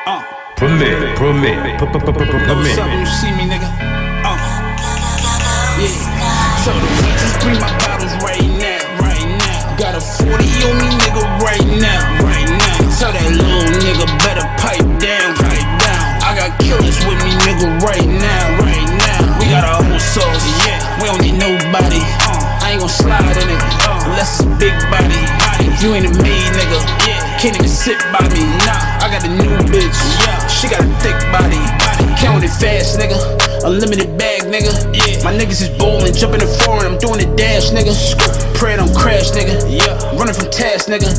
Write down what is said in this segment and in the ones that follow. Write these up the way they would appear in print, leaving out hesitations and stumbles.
Permit. What's up, you see me, nigga? Yeah. So the weed just bring my bottles right now. Got a 40 on me, nigga, right now. Tell that little nigga better pipe down. I got killers with me, nigga, right now. We got our own sauce, we don't need nobody. I ain't gon' slide in it, unless it's a big body. If you ain't a maid, nigga, can't even sit by me. I got a new bitch, she got a thick body. Count it fast, nigga, unlimited bag, nigga. My niggas is bowling, jumping the foreign, I'm doing the dash, nigga. Pray don't crash, nigga. Running from task, nigga.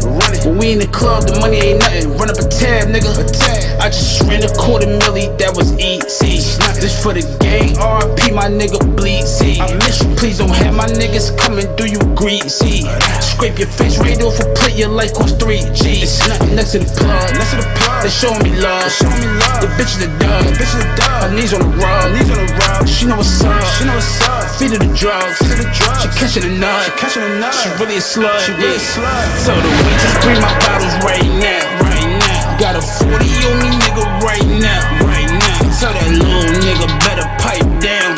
When we in the club, the money ain't nothing. Run up a tab, nigga. I just ran $250,000, that was easy. This for the gang, RP, my nigga bleed. See, I miss you, please don't have my niggas coming through you greasy. Scrape your face right off a plate, your life cost 3 G's. Next to the plug, they showing me love. The bitch is a dog, her knees on the rug. She know what's up, feed her the drugs. She catching a nut, she really a slut. So the weed just bring my bottles right now. Got a 40 on me, nigga, right now. Tell that little nigga better pipe down.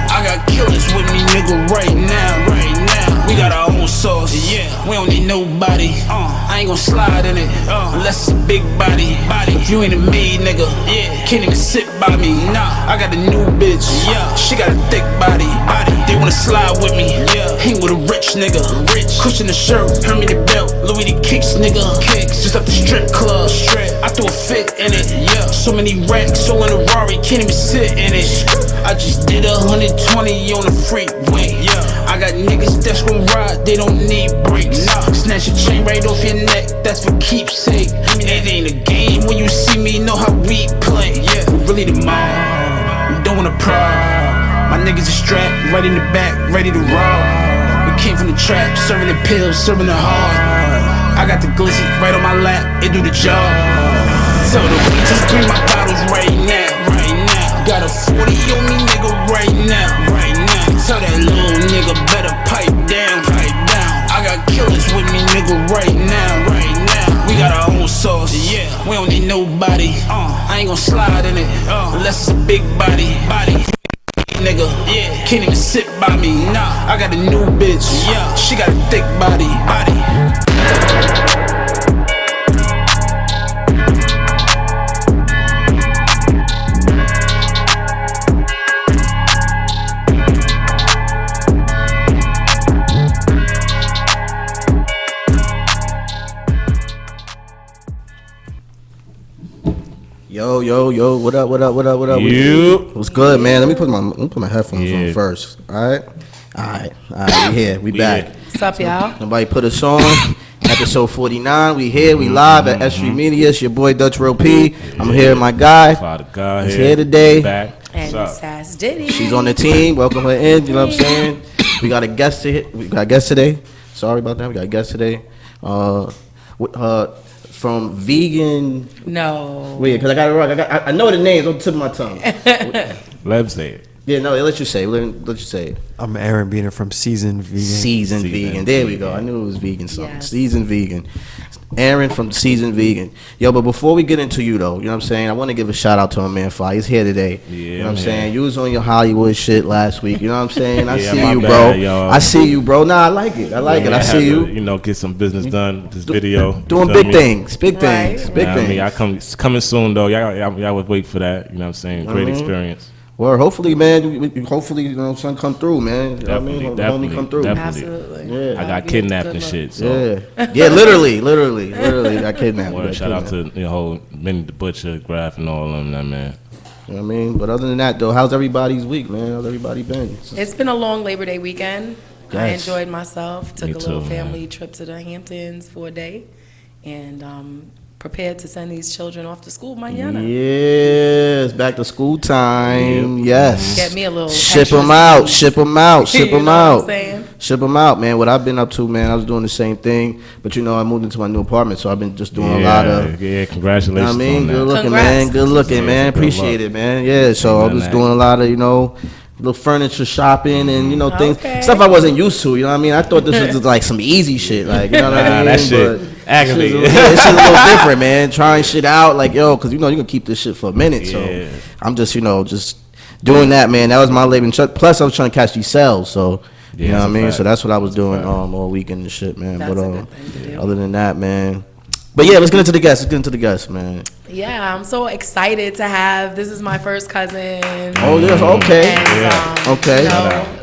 I got killers with me, nigga, right now. We got our own sauce, we don't need nobody. I ain't gon' slide in it, unless it's a big body. If you ain't a maid, nigga, can't even sit by me. I got a new bitch, she got a thick body. They wanna slide with me, hang with a rich nigga. Cushion the shirt, Hermie the belt, Loui the kicks, nigga. Just left the strip club, I threw a fit in it. So many racks, all in a Rari, can't even sit in it. I just did 120 on the freeway. I got niggas that's gon' ride, they don't need brakes. Snatch your chain right off your neck, that's for keepsake. It ain't a game when you see me, know how we play. We really the mob, we don't wanna pride. My niggas are strapped, right in the back, ready to rob. We came from the trap, serving the pills, serving the hard. I got the glizzy right on my lap, it do the job. So the weed just bring my bottles right now. Got a 40 on me, nigga, right now. Tell that little nigga better pipe down. I got killers with me, nigga, right now. We got our own sauce, we don't need nobody. I ain't gon' slide in it, unless it's a big body. Nigga, can't even sit by me. I got a new bitch, she got a thick body. Yo, what up? What's good, man? Let me put my headphones on first. All right, we here, we back. What's up, y'all? Nobody put us on. Episode 49, we here, we live at S3 Media. It's your boy Dutch Real P. I'm here, my guy. Father God He's here today. Back. And Sass Diddy. She's on the team. Welcome her in. You know what I'm saying? We got a guest today. Sorry about that. We got a guest today. From vegan. No. Wait, because I got it wrong. I know the names on the tip of my tongue. Let him say it. Yeah, no, let you say it. I'm Aaron Beener from Seasoned Vegan. Seasoned Vegan. There we go. I knew it was vegan something. Yes. Seasoned Vegan. Aaron from Seasoned Vegan. Yo, but before we get into you, though, you know what I'm saying? I want to give a shout out to my man Fly. He's here today. Yeah, you know what I'm saying? You was on your Hollywood shit last week. You know what I'm saying? I Yeah, see my you, bad, bro. yo. I see you, bro. Nah, I like it. I see you. Get some business done with this video. Doing big things. Big things. Big I things. mean, it's coming soon, though. Y'all would wait for that. You know what I'm saying? Great experience. Well, hopefully, man. Hopefully, you know, son come through, man. You know what I mean? Homie come through. Absolutely. Yeah. I got kidnapped and shit. So. Yeah, literally got kidnapped. Well, shout out to the whole Minnie the Butcher, Graf, and all of them, that man. You know what I mean? But other than that, though, how's everybody's week, man? How's everybody been? It's been a long Labor Day weekend. I Yes. enjoyed myself. Took Me a little too, family man. trip to the Hamptons for a day. And prepared to send these children off to school mañana. Yes, back to school time. Yes. Get me a little Ship extra them out. sleep. Ship them out. Ship You them know out. what I'm saying? Ship them out, man. What I've been up to, man, I was doing the same thing. But, you know, I moved into my new apartment, so I've been just doing a lot of... Yeah, You congratulations know what I mean? on that. Good looking, Congrats. man. Good looking, Yeah, man. good Appreciate luck. it, man. Yeah, so I was Amen. doing a lot of, you know, little furniture shopping and, you know, things. Okay. Stuff I wasn't used to, you know what I mean? I thought this was just like some easy shit. Like, you know what I mean? That shit. Aggravated. It's just a little different, man. Trying shit out, like, yo, because you can keep this shit for a minute. Yeah. So I'm just, just doing that, man. That was my labor. Plus, I was trying to catch these sales, so you know what I mean. So that's what I was doing all weekend and shit, man. That's But a good thing to do. other than that, man. But yeah, let's get into the guests. Man. Yeah, I'm so excited to have. This is my first cousin. Oh, yes, okay. And, Okay.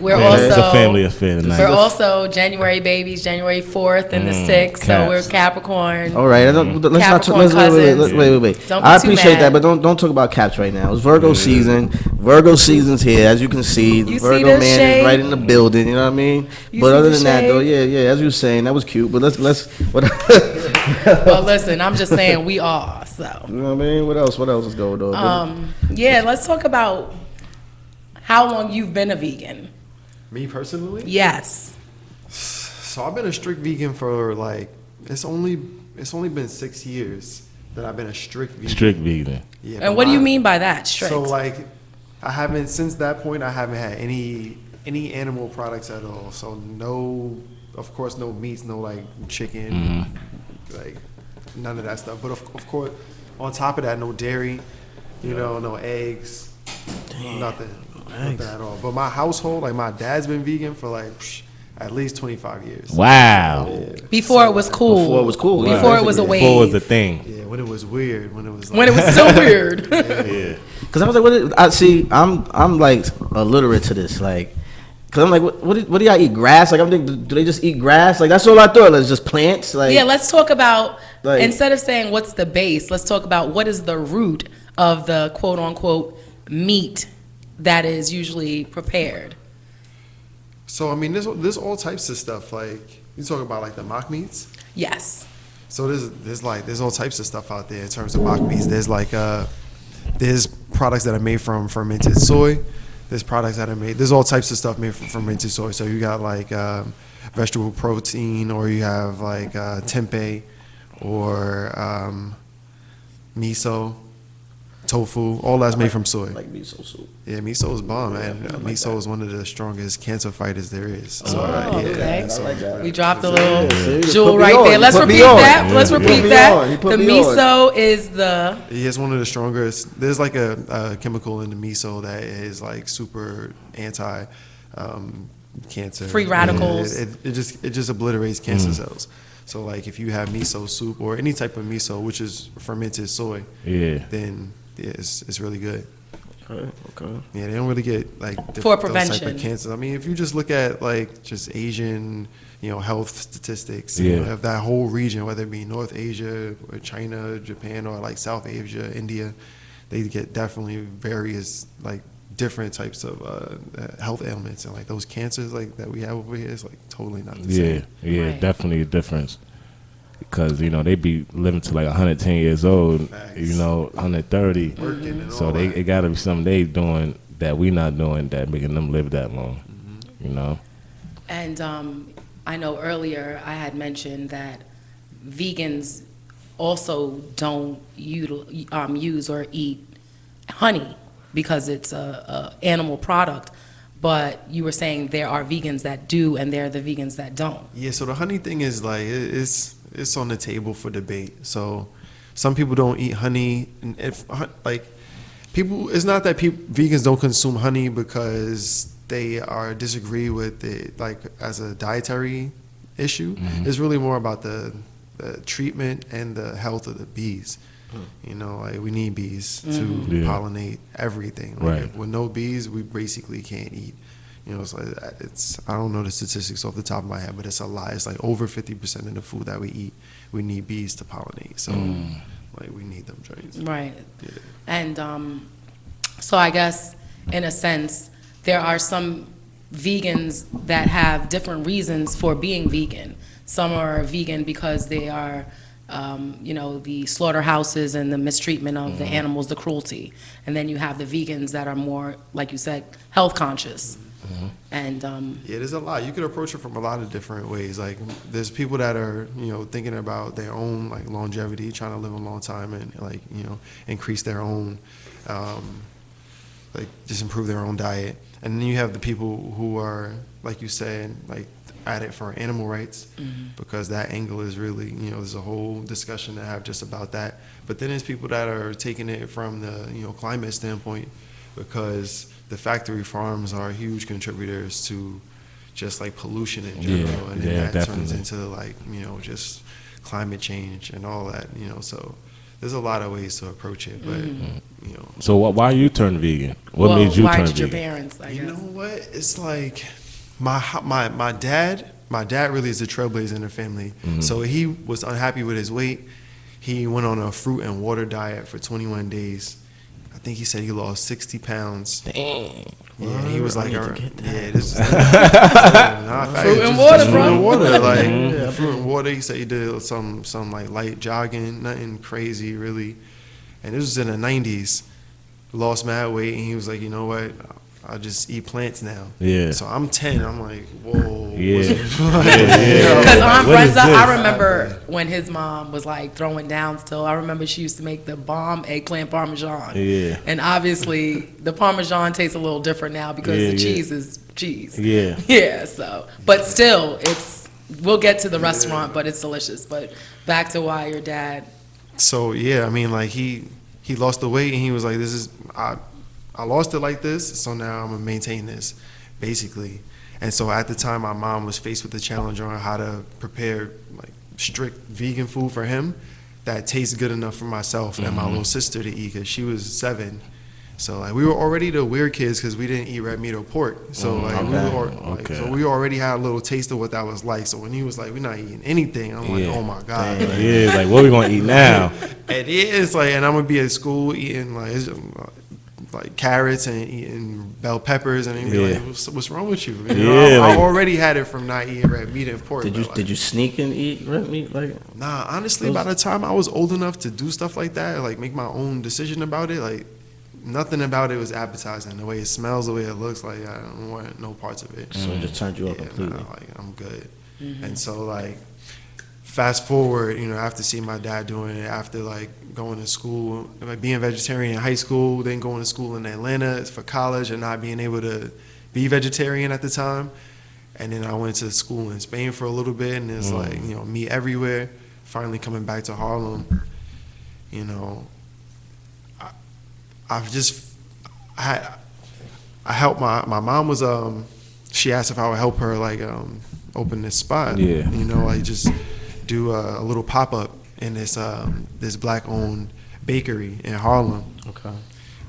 We're Yeah, also it's a family affair tonight. We're also January babies, January 4th and the 6th. So Caps. we're Capricorn. All right, let's not Capricorn cousins. wait. Don't be I too appreciate mad. that, but don't talk about caps right now. It's Virgo season. Virgo season's here, as you can see. The You see Virgo the man shade? is right in the building. You know what I mean? You But see other the than that, though, shade? yeah, as you were saying, that was cute. But let's what? Well, listen, I'm just saying we are. So You know what I mean? What else? What else is going on? yeah, let's talk about how long you've been a vegan. Me personally? Yes. So I've been a strict vegan for like it's only been 6 years that I've been a strict vegan. Strict vegan. Yeah. And what do you mean by that? Strict. So like I haven't since that point I haven't had any animal products at all. So no, of course no meats, no like chicken, like none of that stuff. But of course on top of that, no dairy, no eggs, nothing at all. But my household, like my dad's been vegan for like at least 25 years. Wow. Before it was cool. Before it was cool, yeah. Before it was a wave. Before it was a thing. Yeah, when it was weird, when it was like, When it was still weird. Yeah. Because I was like, I'm like illiterate to this, like. Cause I'm like, what do y'all eat? Grass? Like I'm thinking, do they just eat grass? Like that's all I thought. Like, it's just plants. Like Yeah, let's talk about, Like- instead of saying what's the base, let's talk about what is the root of the quote unquote meat that is usually prepared. So I mean, there's all types of stuff. Like you talk about like the mock meats. Yes. So there's all types of stuff out there in terms of mock meats. There's like there's products that are made from fermented soy. There's products that are made. There's all types of stuff made from fermented soy. So you got like vegetable protein, or you have like tempeh, or miso, tofu. All that's made from soy. like miso soup. Yeah, miso is bomb, man. Miso is one of the strongest cancer fighters there is. So, okay. I like that. We dropped a little See, you jewel put me right on. there. You Let's put me repeat on. that. Let's You put repeat me that. on. You put The me on. miso is the he is one of the strongest. There's like a chemical in the miso that is like super anti cancer. Free radicals. It just obliterates cancer cells. So like if you have miso soup or any type of miso, which is fermented soy, then it's really good. Okay. Yeah, they don't really get like For those type prevention. of cancers. I mean, if you just look at like just Asian, health statistics, Yeah. of that whole region, whether it be North Asia or China, Japan, or like South Asia, India, they get definitely various like different types of health ailments, and like those cancers like that we have over here is like totally not the same. Yeah, Right. definitely a difference. Because they be living to like 110 years old, Facts. 130. Working and So all that. it got to be something they doing that we not doing that making them live that long. And I know earlier I had mentioned that vegans also don't use or eat honey because it's a animal product. But you were saying there are vegans that do, and there are the vegans that don't. Yeah, so the honey thing is like it's on the table for debate. So some people don't eat honey, and it's not that vegans don't consume honey because they disagree with it like as a dietary issue. It's really more about the treatment and the health of the bees. Like we need bees to pollinate everything. Like, Right. with no bees, we basically can't eat. It's I don't know the statistics off the top of my head, but it's a lot. It's like over 50% of the food that we eat, we need bees to pollinate. So, like we need them joints. Right. Yeah. And so I guess, in a sense, there are some vegans that have different reasons for being vegan. Some are vegan because they are, the slaughterhouses and the mistreatment of the animals, the cruelty. And then you have the vegans that are more, like you said, health conscious. And Yeah, there's a lot. You could approach it from a lot of different ways. Like there's people that are, thinking about their own like longevity, trying to live a long time and like, increase their own like just improve their own diet. And then you have the people who are, like you said, like at it for animal rights, because that angle is really, you know, there's a whole discussion to have just about that. But then there's people that are taking it from the, you know, climate standpoint, because the factory farms are huge contributors to just like pollution in general, and then that turns into like, you know, just climate change and all that, you know. So there's a lot of ways to approach it, but you know. So why you turn vegan? What made you why turn did vegan? your parents? I You guess. know what? It's like my dad really is a trailblazer in the family. So he was unhappy with his weight. He went on a fruit and water diet for 21 days. I think he said he lost 60 pounds. Dang. Yeah, he was like, I need to get that. yeah, this is Fruit and water, fruit bro. and water, like fruit and water. He said he did some like light jogging, nothing crazy really. And this was in the 90s. Lost mad weight, and he was like, you know what? I just eat plants now. Yeah. So I'm 10. I'm like, whoa. Yeah. Because Aunt What is Brenda, I this? remember when his mom was like throwing down still. I remember she used to make the bomb eggplant parmesan. Yeah. And obviously the parmesan tastes a little different now because Yeah, the yeah. cheese is cheese. Yeah. Yeah, so. But still, we'll get to the restaurant, but it's delicious. But back to why your dad. So yeah, I mean, like he lost the weight, and he was like, this is I lost it like this, so now I'm gonna maintain this, basically. And so at the time, my mom was faced with the challenge on how to prepare like strict vegan food for him that tastes good enough for myself and my little sister to eat, because she was 7. So like we were already the weird kids because we didn't eat red meat or pork. So like so we already had a little taste of what that was like. So when he was like, we're not eating anything, I'm like, oh my god. Like, Yeah, like what we gonna eat now? and it's like, and I'm gonna be at school eating like carrots and eating bell peppers, and he'd be like, what's wrong with you? You know, Yeah, I like- already had it from not eating red meat and pork. Did you sneak and eat red meat? Like, Nah, honestly, by the time I was old enough to do stuff like that, like make my own decision about it, like nothing about it was appetizing. The way it smells, the way it looks, like I don't want no parts of it. so it just turned you up Yeah, completely. nah, like I'm good. And so like fast forward, you know, after seeing my dad doing it, after like going to school, like being vegetarian in high school, then going to school in Atlanta for college and not being able to be vegetarian at the time. And then I went to school in Spain for a little bit, and it's like, you know, meat everywhere. Finally coming back to Harlem, you know, I helped my mom was she asked if I would help her like open this spot. Yeah. You know, like just do a little pop up in this black owned bakery in Harlem. Okay.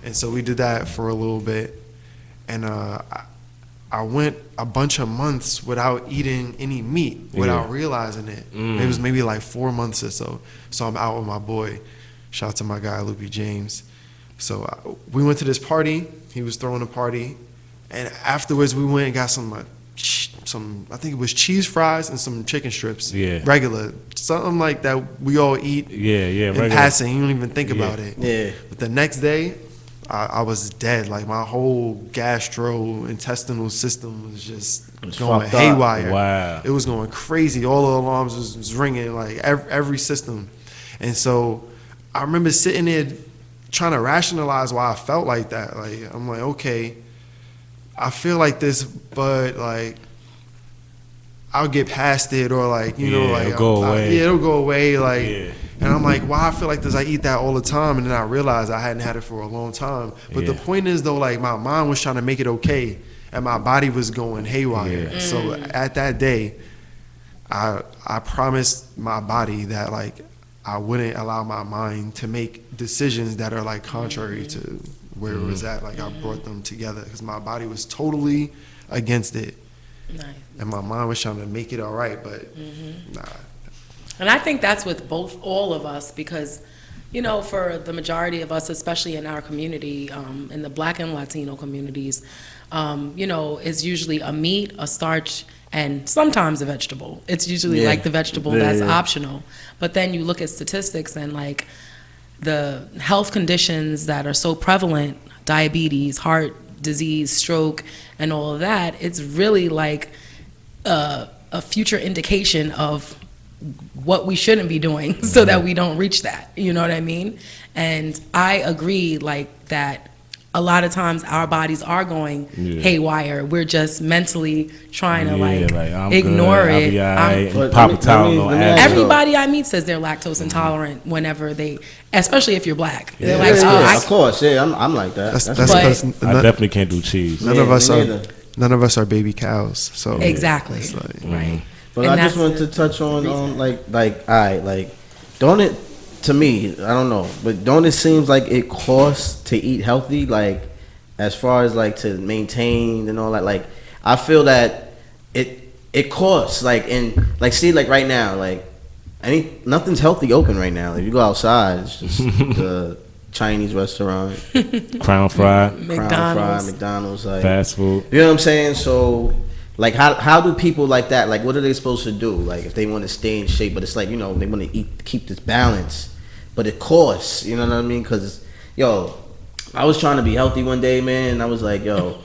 And so we did that for a little bit, and I went a bunch of months without eating any meat, without realizing it. It was maybe like 4 months or so. So I'm out with my boy. Shout out to my guy Loui James. So we went to this party. He was throwing a party, and afterwards we went and got some I think it was cheese fries and some chicken strips. Yeah. Regular, something like that we all eat. Yeah, In regular. passing, you don't even think about it. Yeah. But the next day, I was dead. Like my whole gastrointestinal system was just going fucked up. haywire. Wow. It was going crazy. All the alarms was ringing, like every system. And so I remember sitting there trying to rationalize why I felt like that. Like I'm like, okay, I feel like this, but like I'll get past it, or like, you know, Yeah, like it'll go away. it'll go away. Like, Yeah. and I'm like, why I feel like this? I eat that all the time, and then I realized I hadn't had it for a long time. But the Yeah. point is, though, like my mind was trying to make it okay, and my body was going haywire. Yeah. So at that day, I promised my body that like I wouldn't allow my mind to make decisions that are like contrary to where it was at. Like I brought them together because my body was totally against it, Nice. and my mind was trying to make it all right, but nah. And I think that's with all of us, because, you know, for the majority of us, especially in our community, in the Black and Latino communities, you know, it's usually a meat, a starch, and sometimes a vegetable. It's usually like the vegetable that's optional. But then you look at statistics and like the health conditions that are so prevalent, diabetes, heart disease, stroke, and all of that, it's really like a future indication of what we shouldn't be doing so that we don't reach that. You know what I mean? And I agree, like, that a lot of times our bodies are going haywire. We're just mentally trying to I'm ignore good, I'll it. be all right, But pop a let me- towel, let me- no let me ass. ask you- Everybody I meet says they're lactose intolerant whenever they, especially if you're black. They're Yeah, like, oh, yeah, I, of course. Yeah, I'm like that. That's That's because I definitely can't do cheese. none Yeah, of us me are neither. none of us are baby cows. So exactly. it's like, Right. But And I just that's wanted to touch on like all right, like don't it, to me, I don't know, but don't it seems like it costs to eat healthy, like as far as like to maintain and all that. Like I feel that it costs, like, and like see, like right now, like nothing's healthy open right now. If you go outside, it's just the Chinese restaurant, Crown fried, McDonald's, like fast food. you know what I'm saying? So, like, how do people like that? Like, what are they supposed to do? Like, if they want to stay in shape, but it's like, you know, they want to keep this balance, but it costs. You know what I mean? Because, yo, I was trying to be healthy one day, man, and I was like, yo,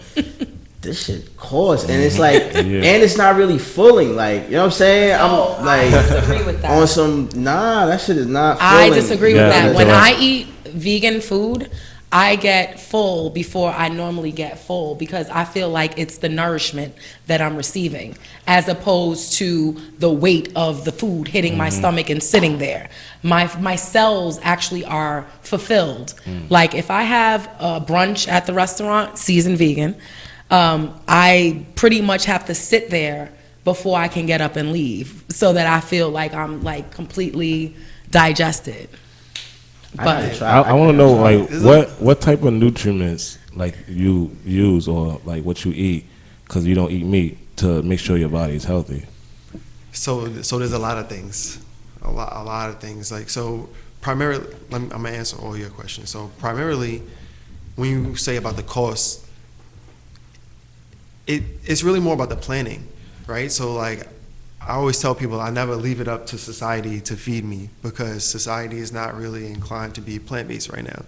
this shit costs, and it's like, and it's not really fulfilling. Like, you know what I'm saying? No, I'm like, I disagree with that. on some, that shit is not fulfilling. I disagree with that. When right. I eat vegan food, I get full before I normally get full because I feel like it's the nourishment that I'm receiving as opposed to the weight of the food hitting my stomach and sitting there. My cells actually are fulfilled. Like if I have a brunch at the restaurant, seasoned vegan, I pretty much have to sit there before I can get up and leave so that I feel like I'm like completely digested. But I want to know like what type of nutrients like you use or like what you eat because you don't eat meat to make sure your body is healthy. So there's a lot of things, a lot of things. Like so, primarily, I'm gonna answer all your questions. So primarily, when you say about the cost, it's really more about the planning, right? So like, I always tell people I never leave it up to society to feed me because society is not really inclined to be plant-based right now.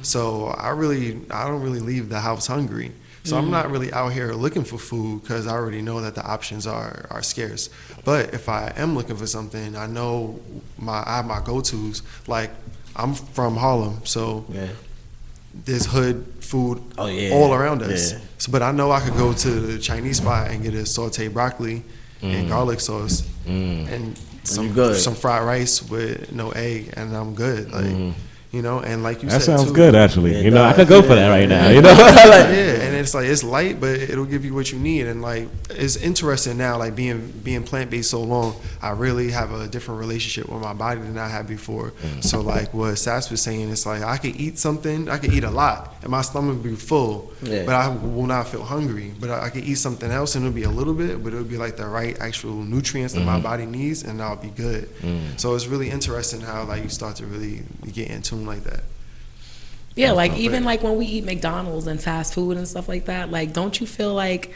So I don't really leave the house hungry. So I'm not really out here looking for food because I already know that the options are scarce. But if I am looking for something, I know I have my go-tos. Like I'm from Harlem, so there's hood food all around us. Yeah. So, but I know I could go to the Chinese spot and get a sauteed broccoli and garlic sauce and some fried rice with no egg, and I'm good. Like you know, and like you That said, sounds too, good actually. Yeah, You know, I does. could go for that right now. You know, yeah, and it's like it's light, but it'll give you what you need. And like it's interesting now, like being plant based so long, I really have a different relationship with my body than I had before. So like what Sass was saying, it's like I could eat something, I could eat a lot, and my stomach would be full, but I will not feel hungry. But I could eat something else, and it'll be a little bit, but it'll be like the right actual nutrients that my body needs, and I'll be good. So it's really interesting how like you start to really get in tune like that. yeah, like even like when we eat McDonald's and fast food and stuff like that, like don't you feel like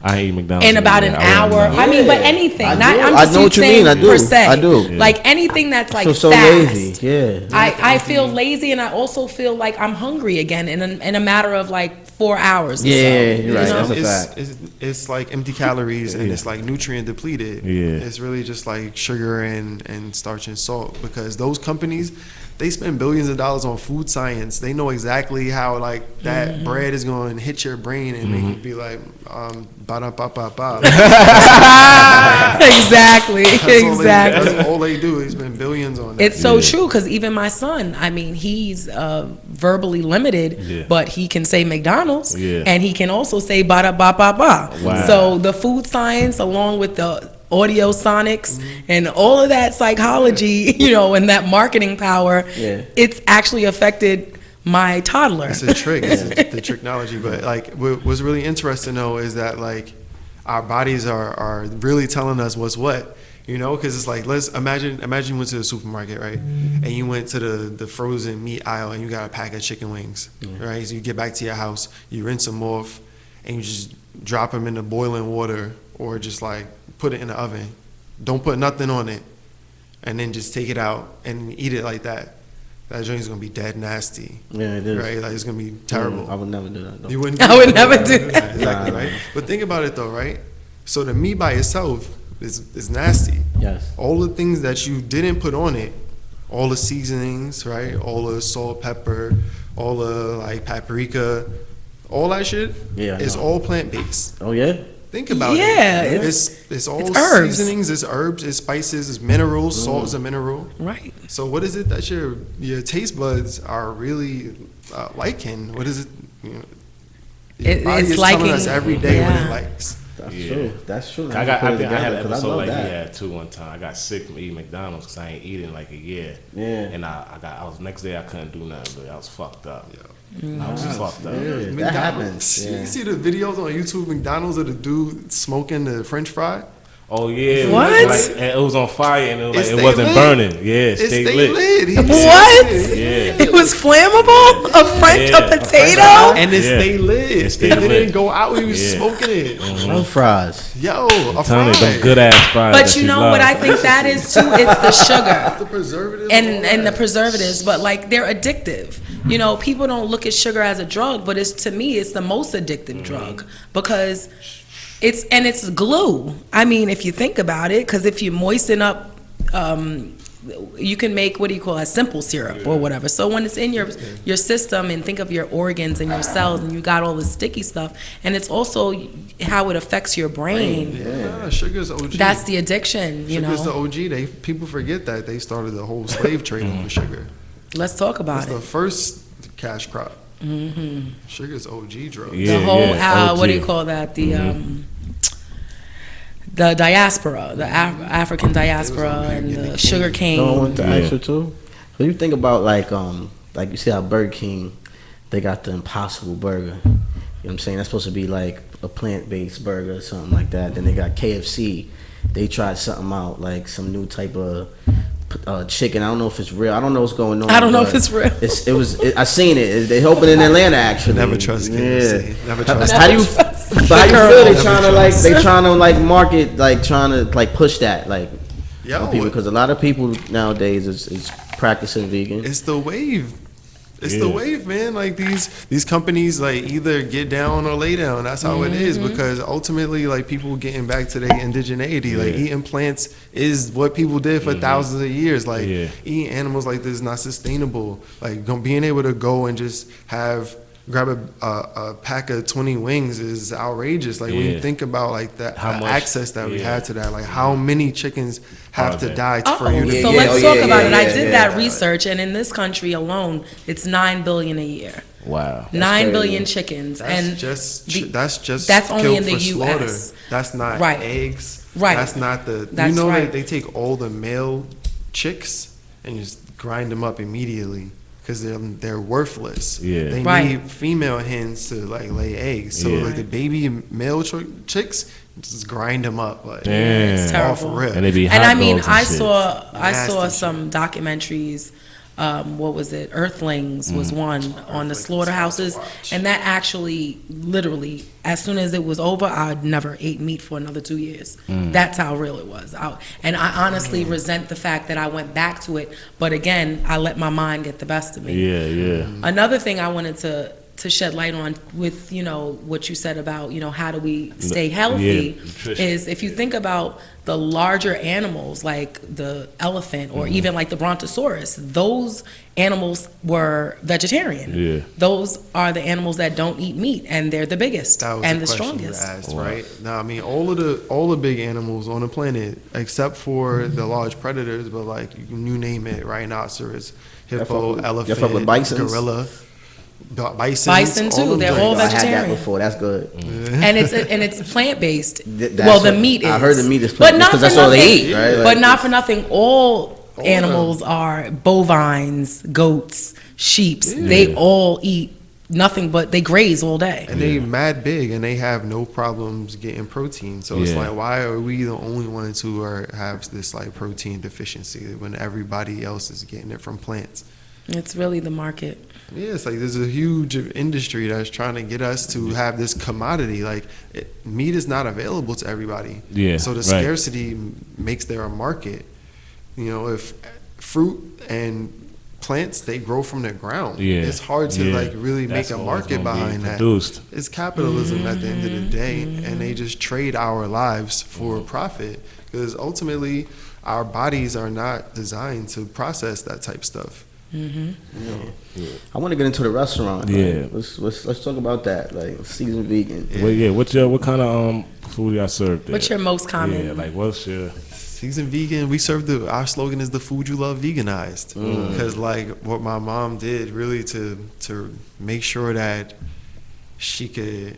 I eat McDonald's in about an hour? I mean, but anything. I Not do. I'm I just know what you saying mean. I do. per se. I do. Like anything that's like so fast. lazy. Yeah. I feel lazy, and I also feel like I'm hungry again in a matter of like 4 hours. Or Yeah, so, you're you right. know? That's a fact. It's like empty calories and it's like nutrient depleted. Yeah. It's really just like sugar and starch and salt because those companies, they spend billions of dollars on food science. They know exactly how like that bread is going to hit your brain and make you be like, ba-da-ba-ba-ba. Exactly. That's all they do is spend billions on that. It's so true because even my son, I mean, he's verbally limited, but he can say McDonald's and he can also say ba da ba ba ba. Wow. So the food science, along with the audio sonics and all of that psychology, you know, and that marketing power, it's actually affected my toddler. It's a trick. It's the technology. But like, what's really interesting though is that like our bodies are really telling us what's what. You know, because it's like, let's imagine you went to the supermarket, right? And you went to the frozen meat aisle and you got a pack of chicken wings, right? So you get back to your house, you rinse them off, and you just drop them in the boiling water or just like put it in the oven. Don't put nothing on it. And then just take it out and eat it like that. That joint's gonna be dead nasty. Yeah, it is. Right? Like it's gonna be terrible. I would never do that though. You wouldn't. I would never do that. Exactly, right? But think about it though, right? So the meat by itself is nasty. Yes. All the things that you didn't put on it all the seasonings, right? All the salt, pepper, all the like paprika, all that shit. Yeah, I it's know. all plant based. Oh yeah. Think about Yeah, it. it's- It's all it's herbs. seasonings, it's herbs, it's spices, it's minerals. Salt is a mineral. Right. So what is it that your taste buds are really liking? What is it? You know, your body It's is liking. telling us every day what Yeah. it likes. That's Yeah. true. That's true. I think I had an 'Cause episode love like that. he had too one time. I got sick from eating McDonald's because I ain't eating like a year. Yeah. And I was next day I couldn't do nothing, but I was fucked up. Yeah. I was fucked up. Yeah, that McDonald's. happens. You Yeah. see the videos on YouTube, McDonald's of the dude smoking the French fry. Oh yeah. What? And it was on fire and it was like, It it wasn't stayed burning. Yeah, it It stayed stayed lit. lit. He What? Yeah. It was flammable? A French, Yeah. a potato? And it Yeah. stayed lit. It It, stayed didn't lit. go out. He was Yeah. smoking it. Love fries. Yo, a Telling you, fry. them good ass fries. But that you know love. what I think that is too? It's the sugar. The preservatives And the preservatives, but like they're addictive. You know, people don't look at sugar as a drug, but to me it's the most addictive drug because it's glue. I mean, if you think about it, because if you moisten up, you can make what do you call a simple syrup or whatever. So when it's in your system and think of your organs and your cells and you got all this sticky stuff, and it's also how it affects your brain. Yeah, sugar's OG. That's the addiction, you Sugar's the know. OG. People forget that they started the whole slave trade over sugar. Let's talk about It's the it. first cash crop. Sugar's OG drug. Yeah, The whole OG. what do you call that? The diaspora, the African diaspora, and the sugar cane. No, I want to Yeah. ask you too. So you think about like you see how Burger King, they got the Impossible Burger. You know what I'm saying? That's supposed to be like a plant-based burger or something like that. Then they got KFC. They tried something out like some new type of chicken. I don't know if it's real. I don't know what's going on. I don't know but if it's real. I seen it. They opened in Atlanta actually. Never trust KFC. Never trust How do you? But how you feel? They trying to like market, like trying to like push that, like Yo, people, because a lot of people nowadays is practicing vegan. it's the wave. It's Yeah. the wave, man. Like these companies, like either get down or lay down. That's how it is, because ultimately, like people getting back to their indigeneity, like Yeah. eating plants is what people did for thousands of years. Like Yeah. eating animals like this is not sustainable. Like being able to go and just grab a pack of 20 wings is outrageous. Like when you Yeah. think about like that How much- access that we yeah. had to that, like how many chickens have Are to they? die for Oh, you to so Yeah, let's oh, talk yeah, about yeah, it. I yeah, did yeah. that research, and in this country alone, it's 9 billion a year. Wow. 9 crazy. billion chickens, That's and just that's only killed in the for slaughter. US. That's not Right. eggs. Right. That's not the. That's you know right. they take all the male chicks and just grind them up immediately because they're worthless. Yeah. They Right. need female hens to like lay eggs. So Yeah. like the baby male chicks, just grind them up like Damn. It's off terrible. rip. And they be hot And I mean, dogs and I shit. saw Nasty shit. some documentaries. What was it? Earthlings was one on the slaughterhouses, and that actually, literally, as soon as it was over, I never ate meat for another 2 years. That's how real it was. And I honestly resent the fact that I went back to it, but again, I let my mind get the best of me. Yeah, yeah. Another thing I wanted to shed light on with, you know, what you said about, you know, how do we stay healthy, Yeah, nutrition. is if you think about the larger animals like the elephant or even like the brontosaurus, those animals were vegetarian. Yeah. Those are the animals that don't eat meat, and they're the biggest That was and the question you strongest. asked, Wow. right? Now, I mean, all the big animals on the planet, except for the large predators, but like you name it, rhinoceros, hippo, fuck elephant, with bisons? gorilla, bison, Bison, too, they're all I had that vegetarian. before. That's good. And it's plant based. That's Well, the what- meat is. I heard the meat is But plant-based not 'cause for that's all they nothing- eat, right? But Like, not for nothing. All of animals are bovines, goats, sheeps. They all eat nothing but they graze all day. And they mad big, and they have no problems getting protein. So it's Yeah. like, why are we the only ones who have this like protein deficiency when everybody else is getting it from plants? It's really the market. Yeah, it's like there's a huge industry that's trying to get us to have this commodity. Like meat is not available to everybody. Yeah, So the right. scarcity makes there a market. You know, if fruit and plants they grow from the ground. Yeah, It's hard to yeah. like really That's make a always market gonna be behind that. produced. It's capitalism at the end of the day, and they just trade our lives for profit. Because ultimately, our bodies are not designed to process that type stuff. I want to get into the restaurant. Yeah. Let's talk about that. Like seasoned vegan. What kind of food y'all serve there? What's your most common? Yeah, like what's your Seasoned vegan, we serve our slogan is the food you love veganized. Because like what my mom did really to make sure that she could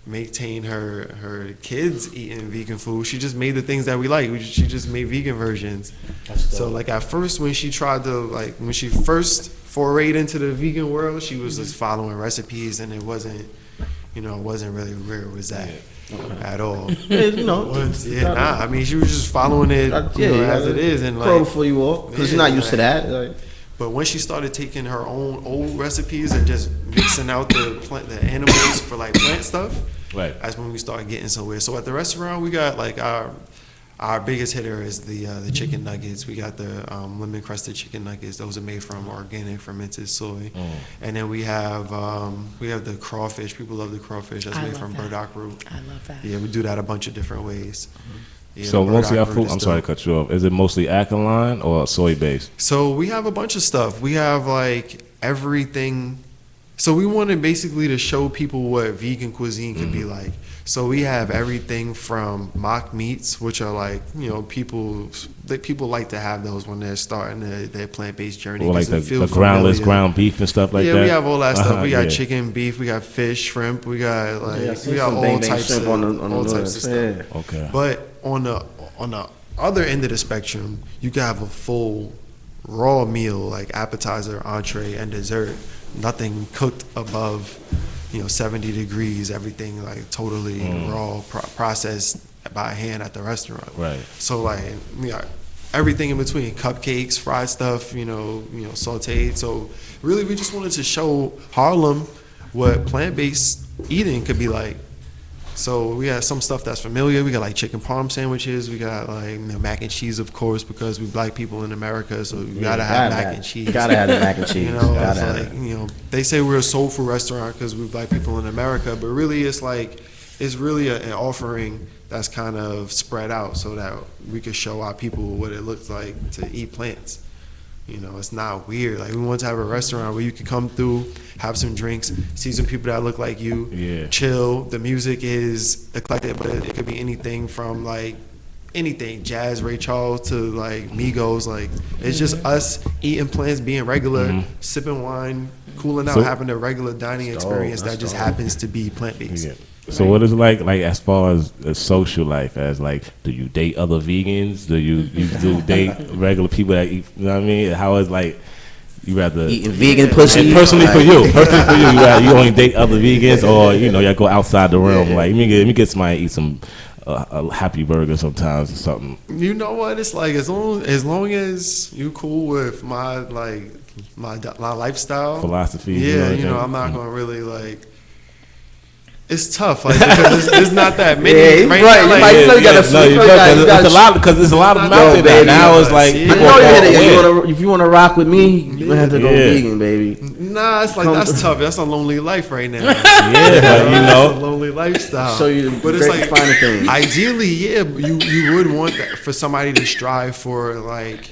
maintain her kids eating vegan food, she just made the things that we like. She just made vegan versions. So like at first when she first forayed into the vegan world, she was just following recipes, and it wasn't really where it was at. At all. I mean, she was just following it as it is, and like before you walk, because you're not used to that. Like. But when she started taking her own old recipes and just mixing out the animals for like plant stuff, right? That's when we started getting somewhere. So at the restaurant, we got like our biggest hitter is the chicken nuggets. We got the lemon crusted chicken nuggets. Those are made from organic fermented soy. And then we have the crawfish. People love the crawfish. That's made from burdock root. I love that. Yeah, we do that a bunch of different ways. Yeah, so mostly our food. I'm sorry to cut you off. Is it mostly alkaline or soy based? So we have a bunch of stuff. We have like everything. So we wanted basically to show people what vegan cuisine could be like. So we have everything from mock meats, which are like, people like to have those when they're starting their plant-based journey. Or like the groundless ground beef and stuff like that? Yeah, we have all that stuff. We got chicken, beef, we got fish, shrimp, we got all types of stuff. Yeah. Okay. But on the other end of the spectrum, you can have a full raw meal, like appetizer, entree, and dessert. Nothing cooked above 70 degrees, everything like totally raw, processed by hand at the restaurant. Right. So like we got everything in between, cupcakes, fried stuff, sauteed. So really we just wanted to show Harlem what plant-based eating could be like. So we got some stuff that's familiar. We got like chicken parm sandwiches. We got like mac and cheese, of course, because we black people in America, so you gotta have mac and cheese. Gotta have the mac and cheese. They say we're a soul food restaurant because we black people in America, but really it's really an offering that's kind of spread out so that we could show our people what it looks like to eat plants. It's not weird. Like we want to have a restaurant where you can come through, have some drinks, see some people that look like you, chill. The music is eclectic, but it could be anything from like anything, jazz, Ray Charles to like Migos. Like it's just us eating plants, being regular, sipping wine, cooling out, having a regular dining experience that just happens to be plant-based. Yeah. So what is it like as far as social life? As like, do you date other vegans? Do you do date regular people that eat? You know what I mean? How is like you rather eating vegan pussy? And personally for you, you only date other vegans, or you go outside the realm. Like let me get somebody to eat some a happy burger sometimes or something. You know what? It's like as long as you cool with my lifestyle philosophy. Yeah, I'm not gonna really like. It's tough, like because there's not that many. Yeah, right. You gotta it's a lot because there's a lot of them out there now. It's like if you want to rock with me, you gonna have to go vegan, baby. Nah, it's like that's tough. That's a lonely life right now. It's a lonely lifestyle. So you, but it's like finding things. Ideally, you would want that for somebody to strive for, like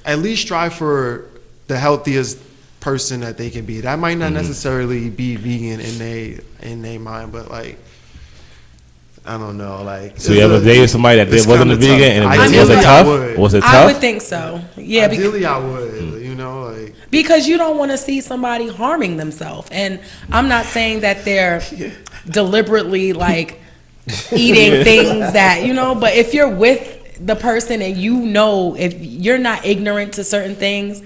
at least strive for the healthiest person that they can be. That might not necessarily be vegan in their mind, but like I don't know. Like, so you ever dated somebody that wasn't a vegan, and was it tough? Was it tough? I would think so. Yeah, ideally I would. Like because you don't want to see somebody harming themselves, and I'm not saying that they're deliberately like eating things that but if you're with the person and if you're not ignorant to certain things.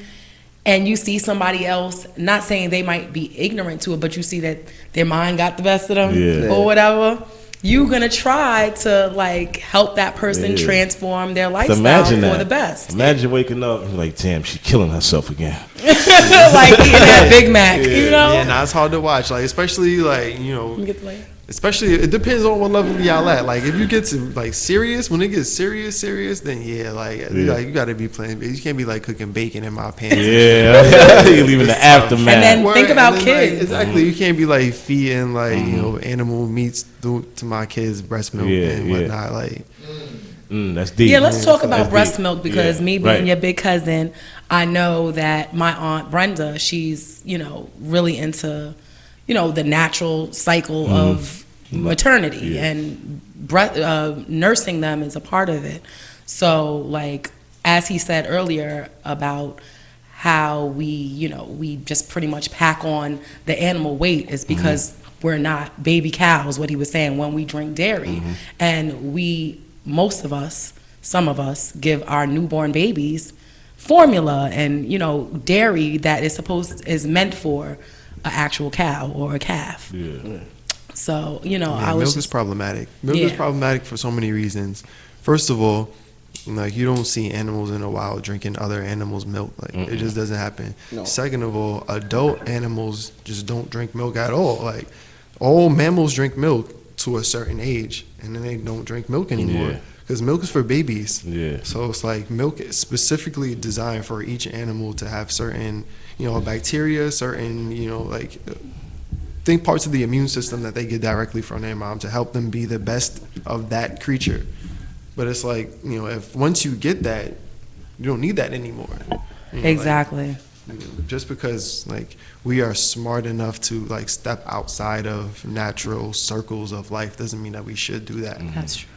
And you see somebody else, not saying they might be ignorant to it, but you see that their mind got the best of them or whatever, you're going to try to like help that person transform their lifestyle for the best. Imagine waking up and like, damn, she's killing herself again. Like eating that Big Mac, Yeah, nah, it's hard to watch. Like, especially like, especially it depends on what level y'all at. Like if you get to like serious, when it gets serious, then like you gotta be playing. You can't be like cooking bacon in my pants. Yeah, you're leaving the aftermath. And then think about kids. Like, exactly, you can't be like feeding like animal meats to my kids, breast milk and whatnot. Like That's deep. Yeah, let's talk about That's breast deep. milk because Yeah, me being right. your big cousin, I know that my aunt Brenda, she's, really into, the natural cycle of maternity Yeah. and nursing them is a part of it. So, like, as he said earlier about how we just pretty much pack on the animal weight is because we're not baby cows, what he was saying, when we drink dairy. And most of us, some of us, give our newborn babies formula and, dairy that is meant for an actual cow or a calf. Yeah. So, Yeah, I was milk is just, problematic. Milk is Yeah. problematic for so many reasons. First of all, like you don't see animals in the wild drinking other animals' milk. Like it just doesn't happen. No. Second of all, adult animals just don't drink milk at all. Like all mammals drink milk to a certain age, and then they don't drink milk anymore Yeah. because milk is for babies. Yeah. So it's like milk is specifically designed for each animal to have certain, bacteria, certain, think parts of the immune system that they get directly from their mom to help them be the best of that creature. But it's like, if once you get that, you don't need that anymore. exactly. Just because like we are smart enough to like step outside of natural circles of life doesn't mean that we should do that. That's true.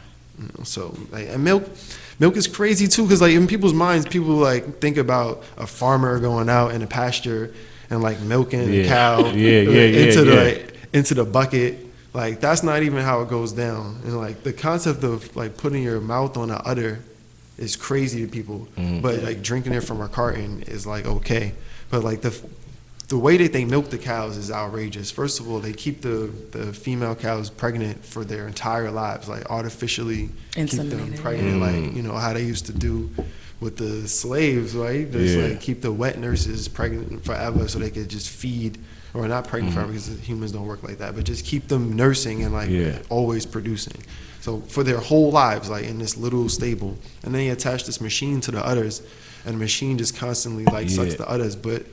So like, and milk is crazy too, because like in people's minds, people like think about a farmer going out in a pasture and like milking a cow into the bucket. Like that's not even how it goes down. And like the concept of like putting your mouth on an udder is crazy to people. But like drinking it from a carton is like okay. But like the way that they milk the cows is outrageous. First of all, they keep the female cows pregnant for their entire lives, like artificially keep them Inseminated. pregnant, like how they used to do with the slaves, right? Just like keep the wet nurses pregnant forever so they could just feed, or not pregnant forever because humans don't work like that, but just keep them nursing and like always producing. So for their whole lives, like in this little stable, and then you attach this machine to the udders, and the machine just constantly like sucks the udders, but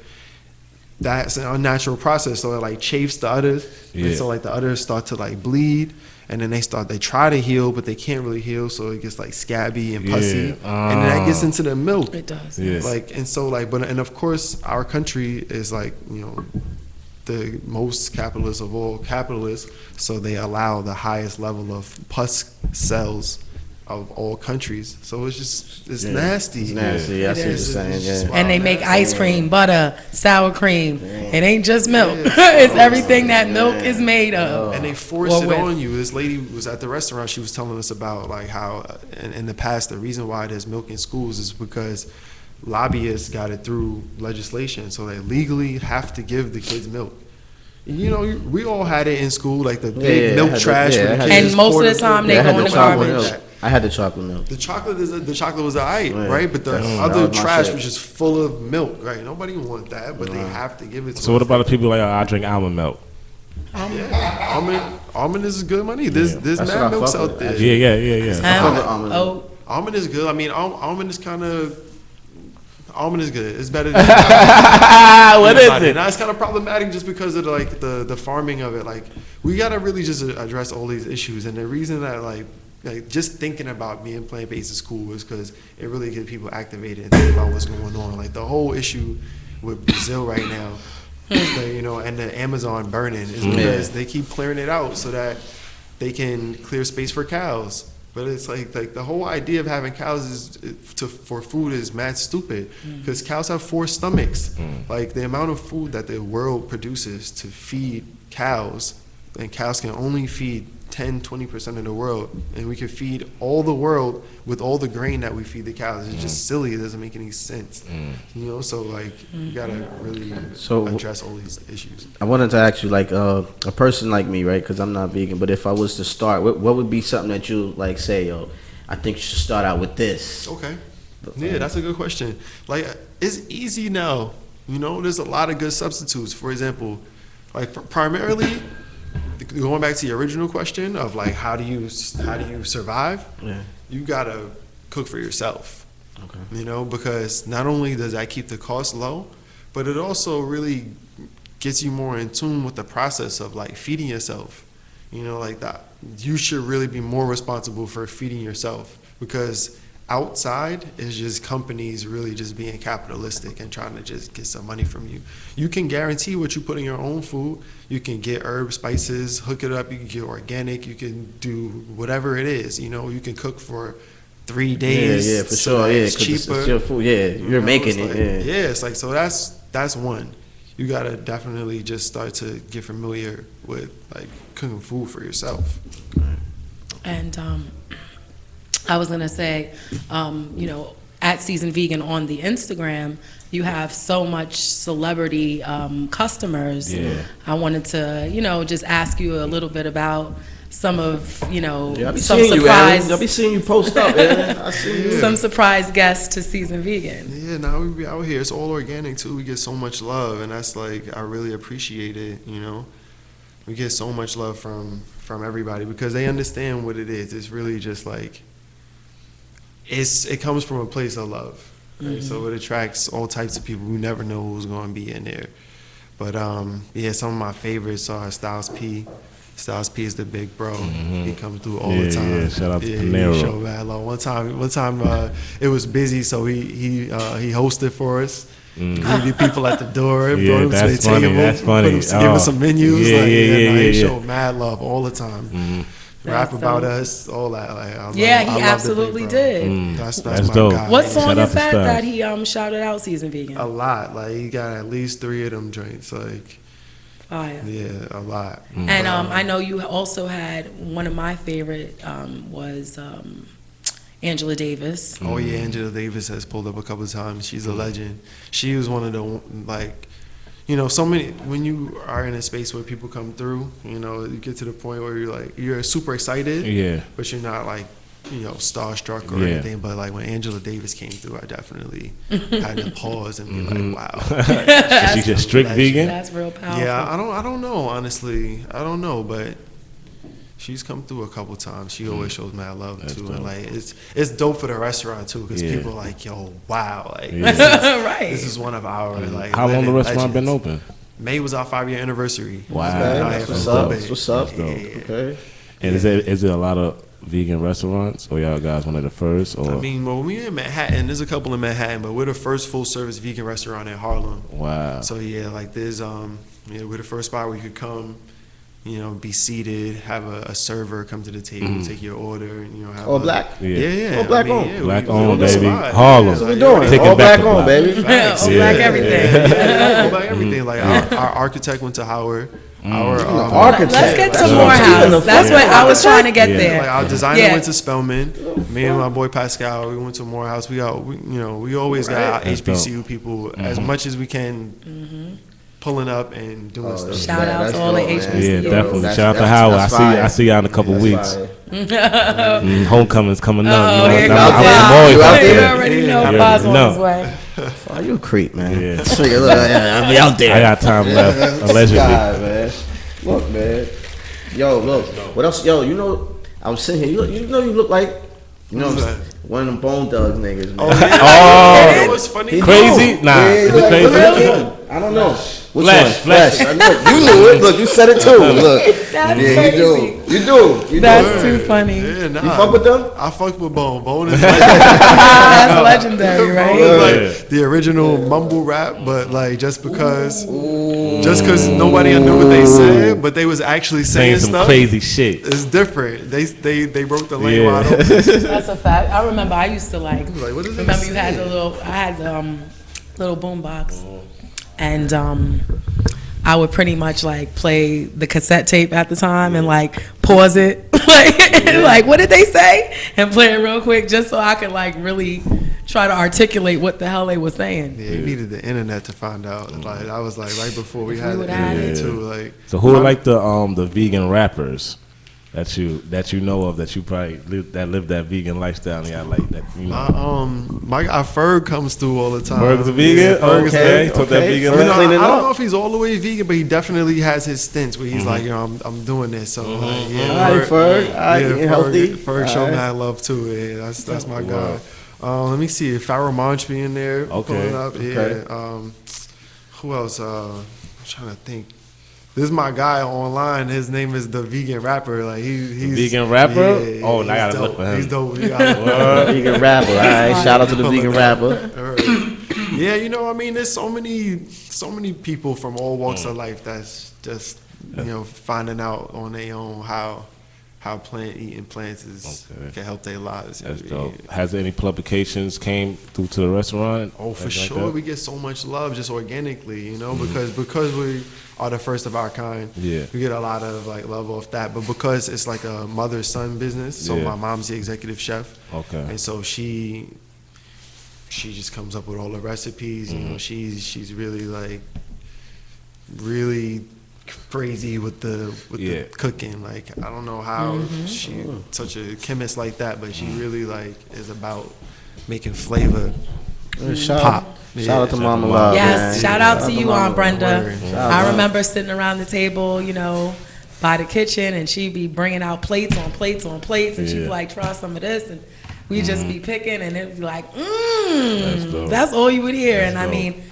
that's an unnatural process, so it like chafes the udders, and so like the udders start to like bleed, and then they try to heal, but they can't really heal, so it gets like scabby and pussy, and then that gets into the milk. It does. Like, and so like, and of course our country is like the most capitalist of all capitalists, so they allow the highest level of pus cells of all countries. So it's just nasty. It's nasty. I see what you're It's saying. just Yeah. wild. And they make ice cream, butter, sour cream. It ain't just milk. Yeah. It's everything that milk is made of. And they force Or it with. on you. This lady was at the restaurant. She was telling us about like how in the past the reason why there's milk in schools is because lobbyists got it through legislation, so they legally have to give the kids milk. We all had it in school, like the big milk trash. Where the kids And just most of poured the time they I had go in the the chocolate garbage. milk. I had the chocolate milk. The chocolate was alright, right? But the that other was my trash shit. was just full of milk, right? Nobody want that, but they have to give it to So what us. about the people like I drink almond milk? Almond is good money. There's That's what I mad milks fuck out with, there. actually. Yeah. fuck with almond. Oh, Almond is good. I mean, almond is kind of. Almond is good. It's better than What is it? Now it's kind of problematic just because of like the farming of it. Like we gotta really just address all these issues, and the reason that like just thinking about being plant-based in school is because it really gets people activated and think about what's going on. Like the whole issue with Brazil right now, and the Amazon burning is because they keep clearing it out so that they can clear space for cows. But it's like the whole idea of having cows for food is mad stupid because cows have 4 stomachs. Like the amount of food that the world produces to feed cows, and cows can only feed 10-20% of the world, and we can feed all the world with all the grain that we feed the cows. It's just silly. It doesn't make any sense. So like you gotta really address all these issues. I wanted to ask you, like, a person like me, right? Because I'm not vegan, but if I was to start, what would be something that you like say, yo, I think you should start out with this? Okay. Yeah, that's a good question. Like, it's easy now. There's a lot of good substitutes. For example, like primarily, going back to your original question of like how do you survive? Yeah. You gotta cook for yourself. Okay. Because not only does that keep the cost low, but it also really gets you more in tune with the process of like feeding yourself. Like that, you should really be more responsible for feeding yourself because outside is just companies really just being capitalistic and trying to just get some money from you. You can guarantee what you put in your own food. You can get herbs, spices, hook it up. You can get organic. You can do whatever it is. You know, you can cook for 3 days. Yeah, for sure. Yeah, it's cheaper. It's your food. Yeah, you're making it. Like, Yeah, it's like, so that's one. You gotta definitely just start to get familiar with like cooking food for yourself. And I was gonna say, you know, at Seasoned Vegan on the Instagram, you have so much celebrity customers. Yeah. I wanted to, you know, just ask you a little bit about some of, you know, I be some seeing you, surprise, Aaron. I be seeing you post up, man. I see you. some surprise guests to Seasoned Vegan. Yeah, now we be out here. It's all organic too. We get so much love, and that's like I really appreciate it. You know, we get so much love from everybody because they understand what it is. It's really just like it comes from a place of love, right? So it attracts all types of people. We never know who's going to be in there. But yeah, some of my favorites are Styles P. Styles P is the big bro. He comes through all the time. Yeah, shout out to He Panero. show mad love. One time it was busy, so he hosted for us. Greeted people at the door. Yeah, brought them to that's their funny, table, that's funny. Give us some menus. Yeah, like, yeah, he yeah. showed mad love all the time. Rap That's about dope. us, all that. Like, I Yeah, love he the big absolutely bro. did. That's That's my dope. guy. What Yeah. song Shout out is to that Styles. that he shouted out Seasoned Vegan? A lot. Like he got at least 3 of them joints. Like Fire. yeah, a lot. And I know you also had one of my favorite was Angela Davis. Oh yeah, Angela Davis has pulled up a couple of times. She's a legend. She was one of the like, you know, so many when you are in a space where people come through, you know, you get to the point where you're super excited, Yeah. but you're not like, you know, starstruck or Yeah. anything. But like when Angela Davis came through, I definitely had to pause and be like, wow. She's a strict vegan. That's real powerful. Yeah, I don't know, honestly. I don't know, but she's come through a couple times. She always shows mad love That's too, dope. and like it's dope for the restaurant too, because Yeah. people are like, yo, wow, like Yeah. Right. this is one of our like. How long the living restaurant been legends. open? May was our 5-year anniversary. Wow. We've been out Okay, here that's for what's a little up. bit. That's what's up. Yeah. Okay. And is there a lot of vegan restaurants, or y'all guys one of the first? Or I mean, well, we're in Manhattan. There's a couple in Manhattan, but we're the first full service vegan restaurant in Harlem. wow. So yeah, like there's we're the first spot where you could come, you know, be seated, have a server come to the table, take your order, and you know have All black? Yeah. All black owned. Black we owned, on the baby. spot. Harlem. Yeah, That's what we like, doing. Taking All back black the on, block. baby. Facts. All Yeah. black everything. Yeah, like everything. Like our architect went to Howard. Our Architect. Let's get to That's what I'm saying. Morehouse. That's what I was trying to get Yeah. there. like our designer Yeah. went to Spelman. Me and my boy Pascal, we went to Morehouse. We always got our That's HBCU people as much as we can pulling up and doing stuff. Shout out to all the HBCUs. Yeah, definitely. That's- Shout out to that's- Howard. that's I fire. see y'all in a couple That's weeks. fire. Homecoming's coming up. Oh, here you goes know, I'm Bob. always You out out there? You there. already know Yeah. Bob's on No. his way. Oh, you a creep, man. Yeah. Nigga, look, I be out there. I got time left, This allegedly. guy, man. Look, man. Yo, look. What else? Yo, you know, I'm sitting here. You know, you look like, you know, Who's what I'm saying? One of them Bone Thugs niggas, man. Oh, yeah. Oh. You know what's funny? He Crazy? do. Nah, Yeah, is it look, crazy? really? I don't know. Which Flesh, one? Flesh. I know. You knew it. Look, you said it too. Look. That's Yeah, crazy. you do. You do. You That's do. too funny. Yeah, nah. You fuck with them? I fucked with Bone. Bone is like, That's legendary, Bone right? is Yeah. like the original mumble rap, but like just because nobody knew what they said, but they was actually saying Saying some stuff. crazy shit. It's different. They broke the lane Yeah. wide open. That's a fact. I remember I used to like. Like, what is Remember this? you had the little. I had the little boom box, and I would pretty much like play the cassette tape at the time and like pause it, like what did they say, and play it real quick just so I could like really try to articulate what the hell they were saying. Yeah, you needed the internet to find out. Like I was like right before we had would the have internet it. too. Like So who are like the vegan rappers that you know of that you probably live that vegan lifestyle and y'all like that, you know? my guy Ferg comes through all the time. Ferg's a vegan? Yeah, Ferg is Okay. vegan. Took that vegan I, mean, life. I Clean it don't up. know if he's all the way vegan, but he definitely has his stints where he's like, I'm doing this. So like, yeah, All right, Ferg. All right, eating healthy. Ferg show All right. mad love too. Yeah, that's my guy. Let me see if Pharaoh Monch be in there. Okay, pulling up. okay. Yeah. Who else? I'm trying to think. This is my guy online. His name is the Vegan Rapper. Like he's Vegan Rapper? Yeah, Oh, I gotta he's look for him. He's dope. You gotta Vegan rapper. All right, shout out to the vegan rapper. Yeah, you know, I mean, there's so many people from all walks of life that's just, you know, finding out on their own how eating plants can help their lives. That's dope. Has any publications came through to the restaurant? Oh, for Things like sure. that? We get so much love just organically, you know, because we are the first of our kind. Yeah. We get a lot of like love off that, but because it's like a mother-son business, so Yeah. my mom's the executive chef. Okay. And so she just comes up with all the recipes. You know, she's really like really crazy with the cooking. Like I don't know how she's such a chemist like that, but she really like is about making flavor pop. Shout out to Mama Love. Yes, man. shout out to you, Mama Aunt Brenda. Word. Shout I out. remember sitting around the table, you know, by the kitchen, and she'd be bringing out plates on plates on plates, and she'd be like, try some of this, and we'd just be picking, and it'd be like, that's all you would hear. That's and I dope. mean,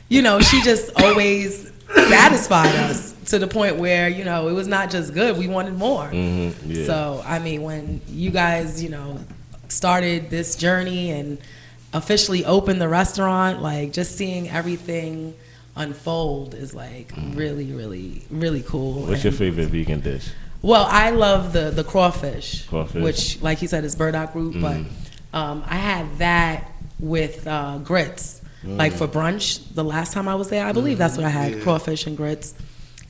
you know, she just always satisfied us to the point where, you know, it was not just good, we wanted more. Yeah. So, I mean, when you guys, you know, started this journey and officially opened the restaurant, like just seeing everything unfold is like really, really, really cool. What's your favorite vegan dish? Well, I love the crawfish, Crawfish. which, like he said, is burdock root. But I had that with grits, like for brunch. The last time I was there, I believe that's what I had: crawfish and grits,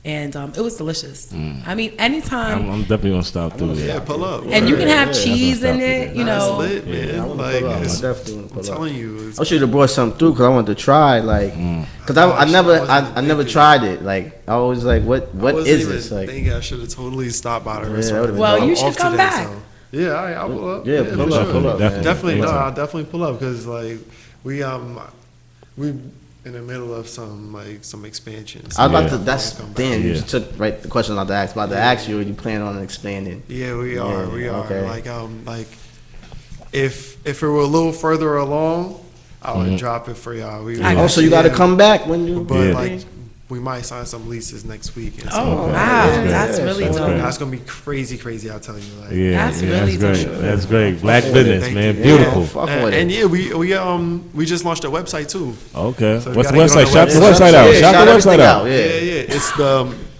and it was delicious. I mean, anytime. I'm definitely gonna stop through there. Yeah, pull up. And you can have Yeah, cheese in it, you That's know. lit, man. I wanna Like, pull up. I it's- definitely want to I'm pull up. telling you, I should have brought something through because I wanted to try, like, because I never tried it. Like, I was like, what is this? Like, I think I should have totally stopped by the that restaurant. would've been Well, dope. you should Off come today, back. so- Yeah, all right, I'll pull up. Yeah, for pull up, sure. pull up, man. Definitely, no, Anytime. I'll definitely pull up because like we in the middle of some expansion. So I was about Yeah. to. That's come back. damn. You Yeah. just took right the question I was about to ask. About to ask you, are you planning on expanding? Yeah, we are. Yeah, We are. okay. Like if it were a little further along, I would drop it for y'all. Oh, so you got to come back when you. But Yeah. like we might sign some leases next week. And so Oh, wow. yeah, That's yeah, really sounds dope. great. that's gonna be crazy. I'll tell you. Like, Yeah, That's yeah, really that's dope. great. That's great. Black Fuck with it, business, thank man. you. Beautiful. Fuck with And it. yeah, we just launched a website too. Okay. So we What's the gotta get on website? the Shout the website. website out. Yeah, Shout the everything website out. Yeah. Yeah. It's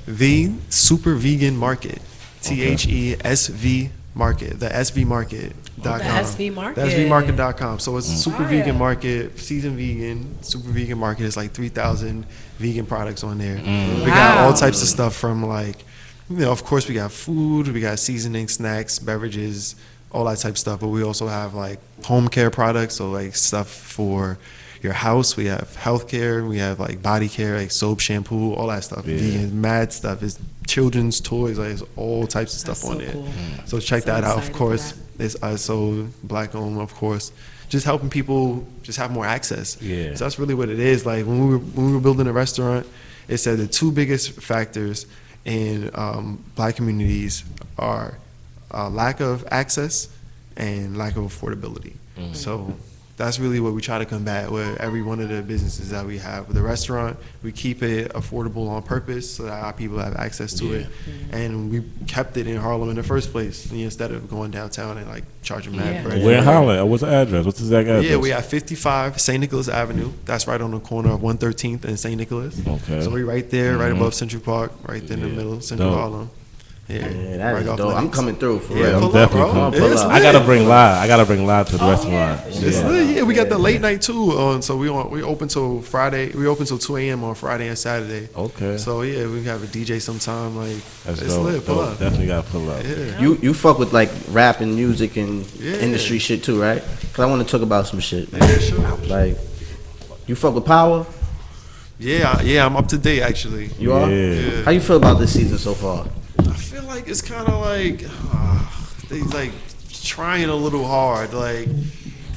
the Super Vegan Market. THESV Market. The SV Market.com. The SV Market. The SVMarket.com. So it's a super Fire. vegan market, seasoned vegan, super vegan market. It's like 3,000 vegan products on there. We got all Wow. types of stuff from like, you know, of course we got food, we got seasoning, snacks, beverages, all that type of stuff. But we also have like home care products, so like stuff for your house. We have healthcare, we have like body care, like soap, shampoo, all that stuff. Yeah. Vegan, mad stuff. It's children's toys, like it's all types of That's stuff on so there. cool. So check So that out. Of excited for course, that. it's us, so black owned, of course. Just helping people just have more access. Yeah. So that's really what it is. Like when we were building a restaurant, it said the two biggest factors in black communities are lack of access and lack of affordability. So that's really what we try to combat with every one of the businesses that we have. With the restaurant, we keep it affordable on purpose so that our people have access to it. And we kept it in Harlem in the first place instead of going downtown and like charging mad Yeah. bread. Where in Holland? What's the address? What's the exact address? Yeah, we have 55 St. Nicholas Avenue. That's right on the corner of 113th and St. Nicholas. Okay. So we right there, right above Central Park, right there in the Yeah. middle of Central Dope. Harlem. Yeah, Yeah, that right is off dope. I'm Lennox. coming through for Yeah, real. pull up, definitely bro. cool. It's I gotta lit. bring live. I gotta bring live to the restaurant. It's lit. Yeah, we got the late night too on. So we open till Friday. We open till 2 a.m. on Friday and Saturday. Okay. So yeah, we have a DJ sometime. Like That's it's dope. lit. Pull Dope. up. Definitely gotta pull up. Yeah. You fuck with like rap and music and Yeah. industry shit too, right? Cause I want to talk about some shit. Man. Yeah, sure. Like, you fuck with Power? Yeah, I'm up to date actually. You are? Yeah. How you feel about this season so far? I feel like it's kind of like they like trying a little hard. Like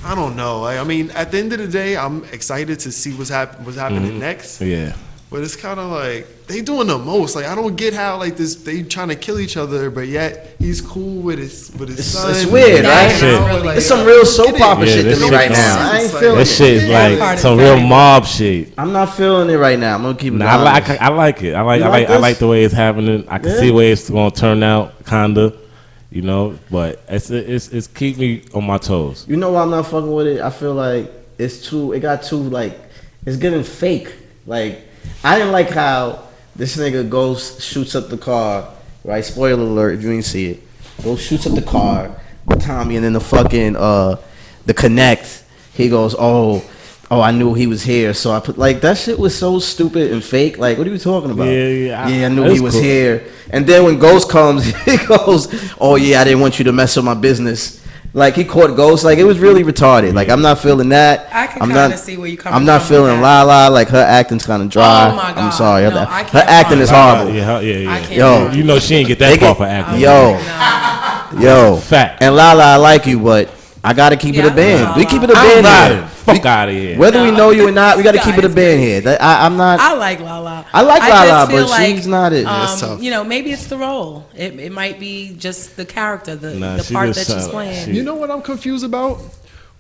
I don't know. Like, I mean, at the end of the day, I'm excited to see what's happening next. Yeah. But it's kind of like they doing the most. Like I don't get how like this they trying to kill each other, but yet he's cool with his son. It's weird, right? Really It's some real soap opera Yeah, shit to this me shit right don't now. make I ain't sense. feeling This it. shit is That part like is some real valuable. mob shit. I'm not feeling it right now. I'm gonna keep it. Nah, honest. I like it. I like You I like like I this? like the way it's happening. I can Yeah. see the way it's gonna turn out, kinda. You know, but it's keep me on my toes. You know why I'm not fucking with it? I feel like it got too like it's getting fake. Like I didn't like how this nigga goes shoots up the car, right? Spoiler alert if you didn't see it. Goes shoots up the car with Tommy and then the fucking the connect, he goes, Oh, I knew he was here, so I put like that shit was so stupid and fake. Like, what are you talking about? Yeah, I knew that's he was cool. here. And then when Ghost comes, he goes, "Oh yeah, I didn't want you to mess with my business." Like he caught Ghost. Like it was really retarded. Like I'm not feeling that. I can I'm kinda not- see where you coming I'm not from feeling with that. Lala. Like her acting's kind of dry. Oh my God. I'm sorry. No, her I can't acting is front. horrible. Yeah. I can't Yo. front. You know she ain't get They that far get- for acting. Yo. Yo, Fact. And Lala, I like you, but I gotta keep it Yeah, a band. I We like keep it a Lala. band I'm here. riding. Fuck out of here. Whether we No. know you or not, we gotta keep it a Guys, band here. I'm not. I like Lala. I like just Lala, feel but she's not it. Yeah, it's tough. You know, maybe it's the role. It might be just the character, Nah, the she part just that she's sound- playing. she- You know what I'm confused about?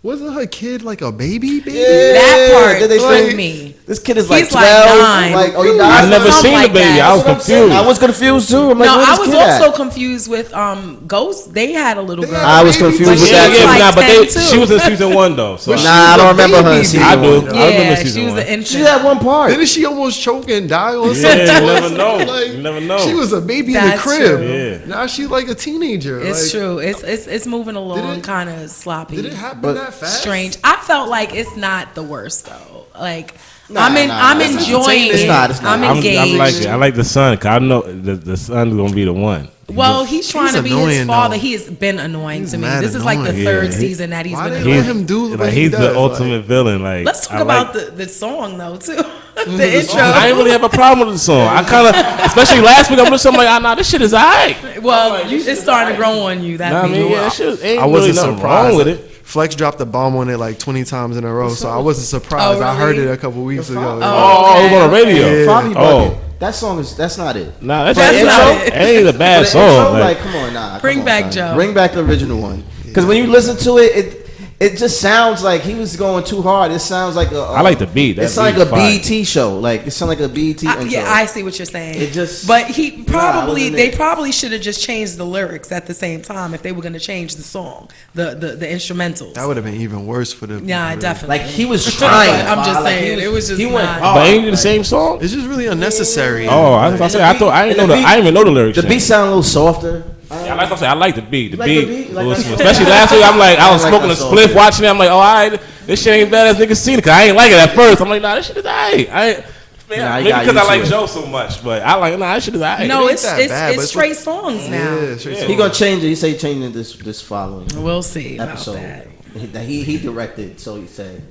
Wasn't her kid like a baby? That part Did they threw say- me. This kid is like He's like 12. 9. Like, oh, he I died. I never Something seen like the baby. that. I was That's what I'm saying. confused. I was confused too. I'm like, No, where's I this was kid also at? confused with Ghost. They had a little They girl. had I was baby confused too. with She that was too. like nah, but 10 too. she was in season 1 though. So But Nah, I don't remember her in baby, season I one. do. I Yeah, remember season she was 1. an infant. She had one part. Didn't she almost choke and die on Yeah, something? you never know. Like, You never know. She was a baby in That's the crib. true. Yeah. Now she's like a teenager. It's like, true. It's moving along it- kind of sloppy. Did it happen But- that fast? Strange. I felt like it's not the worst though. Like Nah, I'm nah. It's enjoying it. It's not, it's not. I'm I'm engaged. like it. I like the son. Cause I know the son's gonna be the one. Well, he's trying to be his annoying, father. though. He has been annoying He's to me. mad This is like the annoying. third Yeah. season that he's Why been they let annoying. him do what Like he he's does? the ultimate villain. Like Let's talk I about like, the song though too. The intro. I ain't really have a problem with the song. I kind of, especially last week, I'm listening. I'm like, nah, this shit is alright. Well, it's starting to grow on you. That Nah, I means. mean, yeah, that shit ain't I really wasn't nothing surprised. wrong with it. Flex dropped the bomb on it like 20 times in a row, so I wasn't surprised. Oh, I heard really? it a couple weeks ago. Oh, it was on the radio. Yeah. Fabi Oh. bugging. That song is that's not it. Nah, that's That's intro. not it. It ain't a bad For the intro, song. like, come on, nah. Bring come on, back son. Joe. Bring back the original one. Because when you listen to it, it just sounds like he was going too hard. It sounds like a. I like the beat. That It sounds beat like a fire. BET show. Like it sounds like a BET intro. Yeah, I see what you're saying. It just- but he Nah, probably wasn't they it? probably should have just changed the lyrics at the same time if they were going to change the song, the instrumentals. That would have been even worse for the. Yeah, definitely. Like he was trying. I'm just Like, saying, he it was just he went not- hard. But ain't it the same song? It's just really unnecessary. Oh, I was about to say. I thought I didn't know I didn't even know the lyrics. The beat sound a little softer. Yeah, like I said, I like the beat. The like the beat, beat? Like was- that? especially last week. I'm like, I was I like smoking a that song, spliff, too. watching it. I'm like, oh, all right, this shit ain't bad as niggas seen it. Cause I ain't like it at first. I'm like, nah, this shit is alright. Nah, you Maybe got because I used to like it. Joe so much, but I like, nah, this shit is alright. no, ain't it's that bad, but it's it's what- straight songs now. Yeah, straight Yeah. He gonna change it. He say changing it this following We'll see about episode that. that he directed. So he said.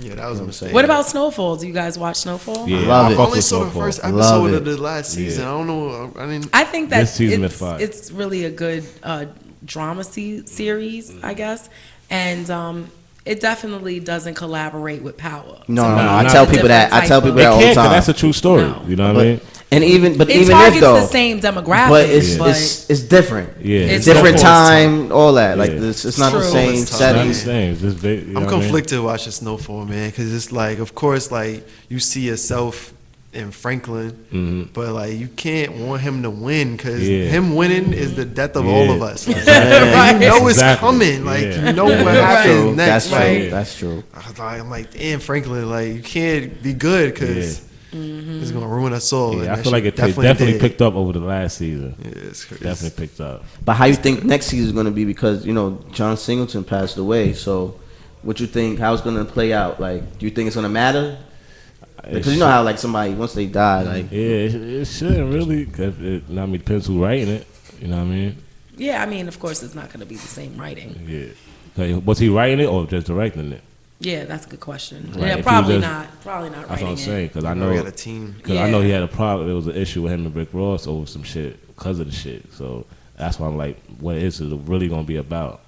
Yeah, that was a mistake. What about Snowfall? Do you guys watch Snowfall? Yeah, Love I it. fuck I only with saw the Snowfall. first Love episode it. of the last season. I don't know. I didn't. I think that This season it's, is fire. it's really a good drama series, I guess, and it definitely doesn't collaborate with Power. No, To no, me, no. I it's tell a people that. I different tell type people It that all the can't, cause time. that's a true story. No. You know what I mean? And even It if targets though, the same demographic, but it's but it's different. Yeah, It's different different. time, all that. Like Yeah. this, it's not the True. same It's tough. setting. It's the same. It's just big, you know I'm what I mean? conflicted watching Snowfall, man, because it's like, of course, like you see yourself in Franklin, but like you can't want him to win because Yeah. him winning is the death of Yeah. all of us. Like, Right. you know it's Exactly. coming. Like Yeah. you know what Right. happens next. That's like, true. That's true. I'm like, damn, Franklin, like you can't be good because it's gonna ruin us all. Yeah, and I that feel like shit it definitely did. picked up over the last season. Yeah, it's crazy. Definitely picked up. But how you think next season is going to be? Because John Singleton passed away. So, what you think? How it's going to play out? Like, do you think it's going to matter? Because you know how like somebody once they die, like Yeah, it shouldn't really. Cause I mean, depends who writing it. You know what I mean? yeah, I mean, of course, it's not going to be the same writing. Yeah. Like, was he writing it or just directing it? Yeah, that's a good question. Right, if Yeah, he probably was not. Probably not That's what writing I'm saying. it. Because I We know, got a team. because I know Yeah. he had a problem. There was an issue with him and Rick Ross over some shit because of the shit. So that's why I'm like, what is it really gonna be about?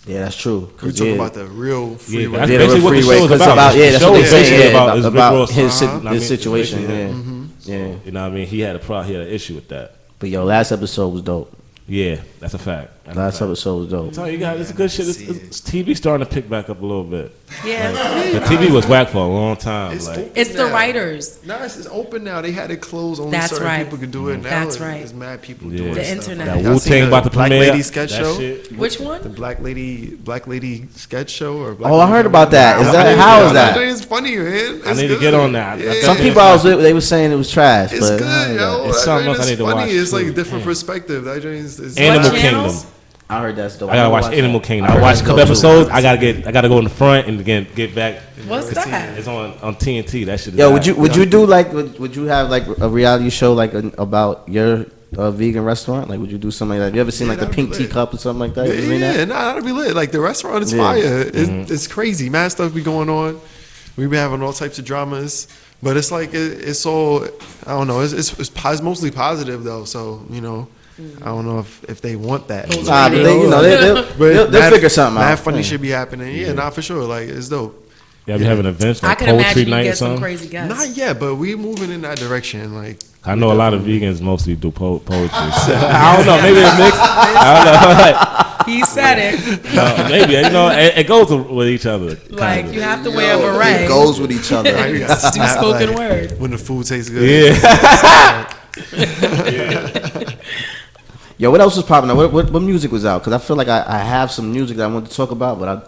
Yeah, that's true. We 'Cause, talking yeah. about the real freeway. that's Yeah, basically the what the freeway, show is 'cause about. yeah, The that's show what is they basically say about is Rick about Ross. his I mean, situation. basically, Yeah. You know what I mean? He had an issue with that. But yo, last episode was dope. Yeah, that's a fact. That's Last a fact. episode was dope. So you got it's good shit. It's TV starting to pick back up a little bit. Yeah. The TV was whack for a long time. It's Like open It's the now. writers. No, it's open now. They had it closed. Only That's certain right. people could do it now. That's right. There's mad people Yeah. doing The stuff. internet. that Y'all Wu seen Tang the about to Black premiere. Lady sketch that show? shit. Which The one? Black Lady sketch show or Black Oh, I Lady heard about that. Is that how is that? It's funny, man. I It's need to good. get on that. Yeah. Some people I was with, they were saying it was trash. It's but good, yo. It's That something joint else I is need to funny. watch, It's like too. a different perspective. That joint is Animal What Kingdom. channels? I heard that's dope. I gotta watch Animal Kingdom. I watched a couple episodes. I gotta go in the front and again get back. What's that? It's on TNT. That shit. Is Yo, hot. would you do like would you have like a reality show like about your vegan restaurant? Like would you do something like that? You ever seen like the that'd Pink be lit. Teacup or something like that? You seen that? Yeah, nah, that'd be lit. Like the restaurant is Yeah. fire. It's crazy. Mad stuff be going on. We be having all types of dramas, but it's like it's all I don't know. It's mostly positive though. So you know, I don't know if they want that. Those Nah, but they, But they'll mad- figure something mad out. funny Yeah. shit be happening. Yeah, nah, for sure. Like it's dope. Yeah, we having events I like could poetry imagine you night or get some something. crazy guests. Not yet, but we moving in that direction. Like I know a lot of vegans mostly do poetry. So, I don't know. Maybe it's mixed. I don't know. He said it. Maybe you know it goes with each other. Like kinda. you have to wear a It beret. goes with each other. now you got Do snap, spoken like, word. when the food tastes good. Yeah. Yo, what else was popping up? What music was out? Because I feel like I have some music that I wanted to talk about, but I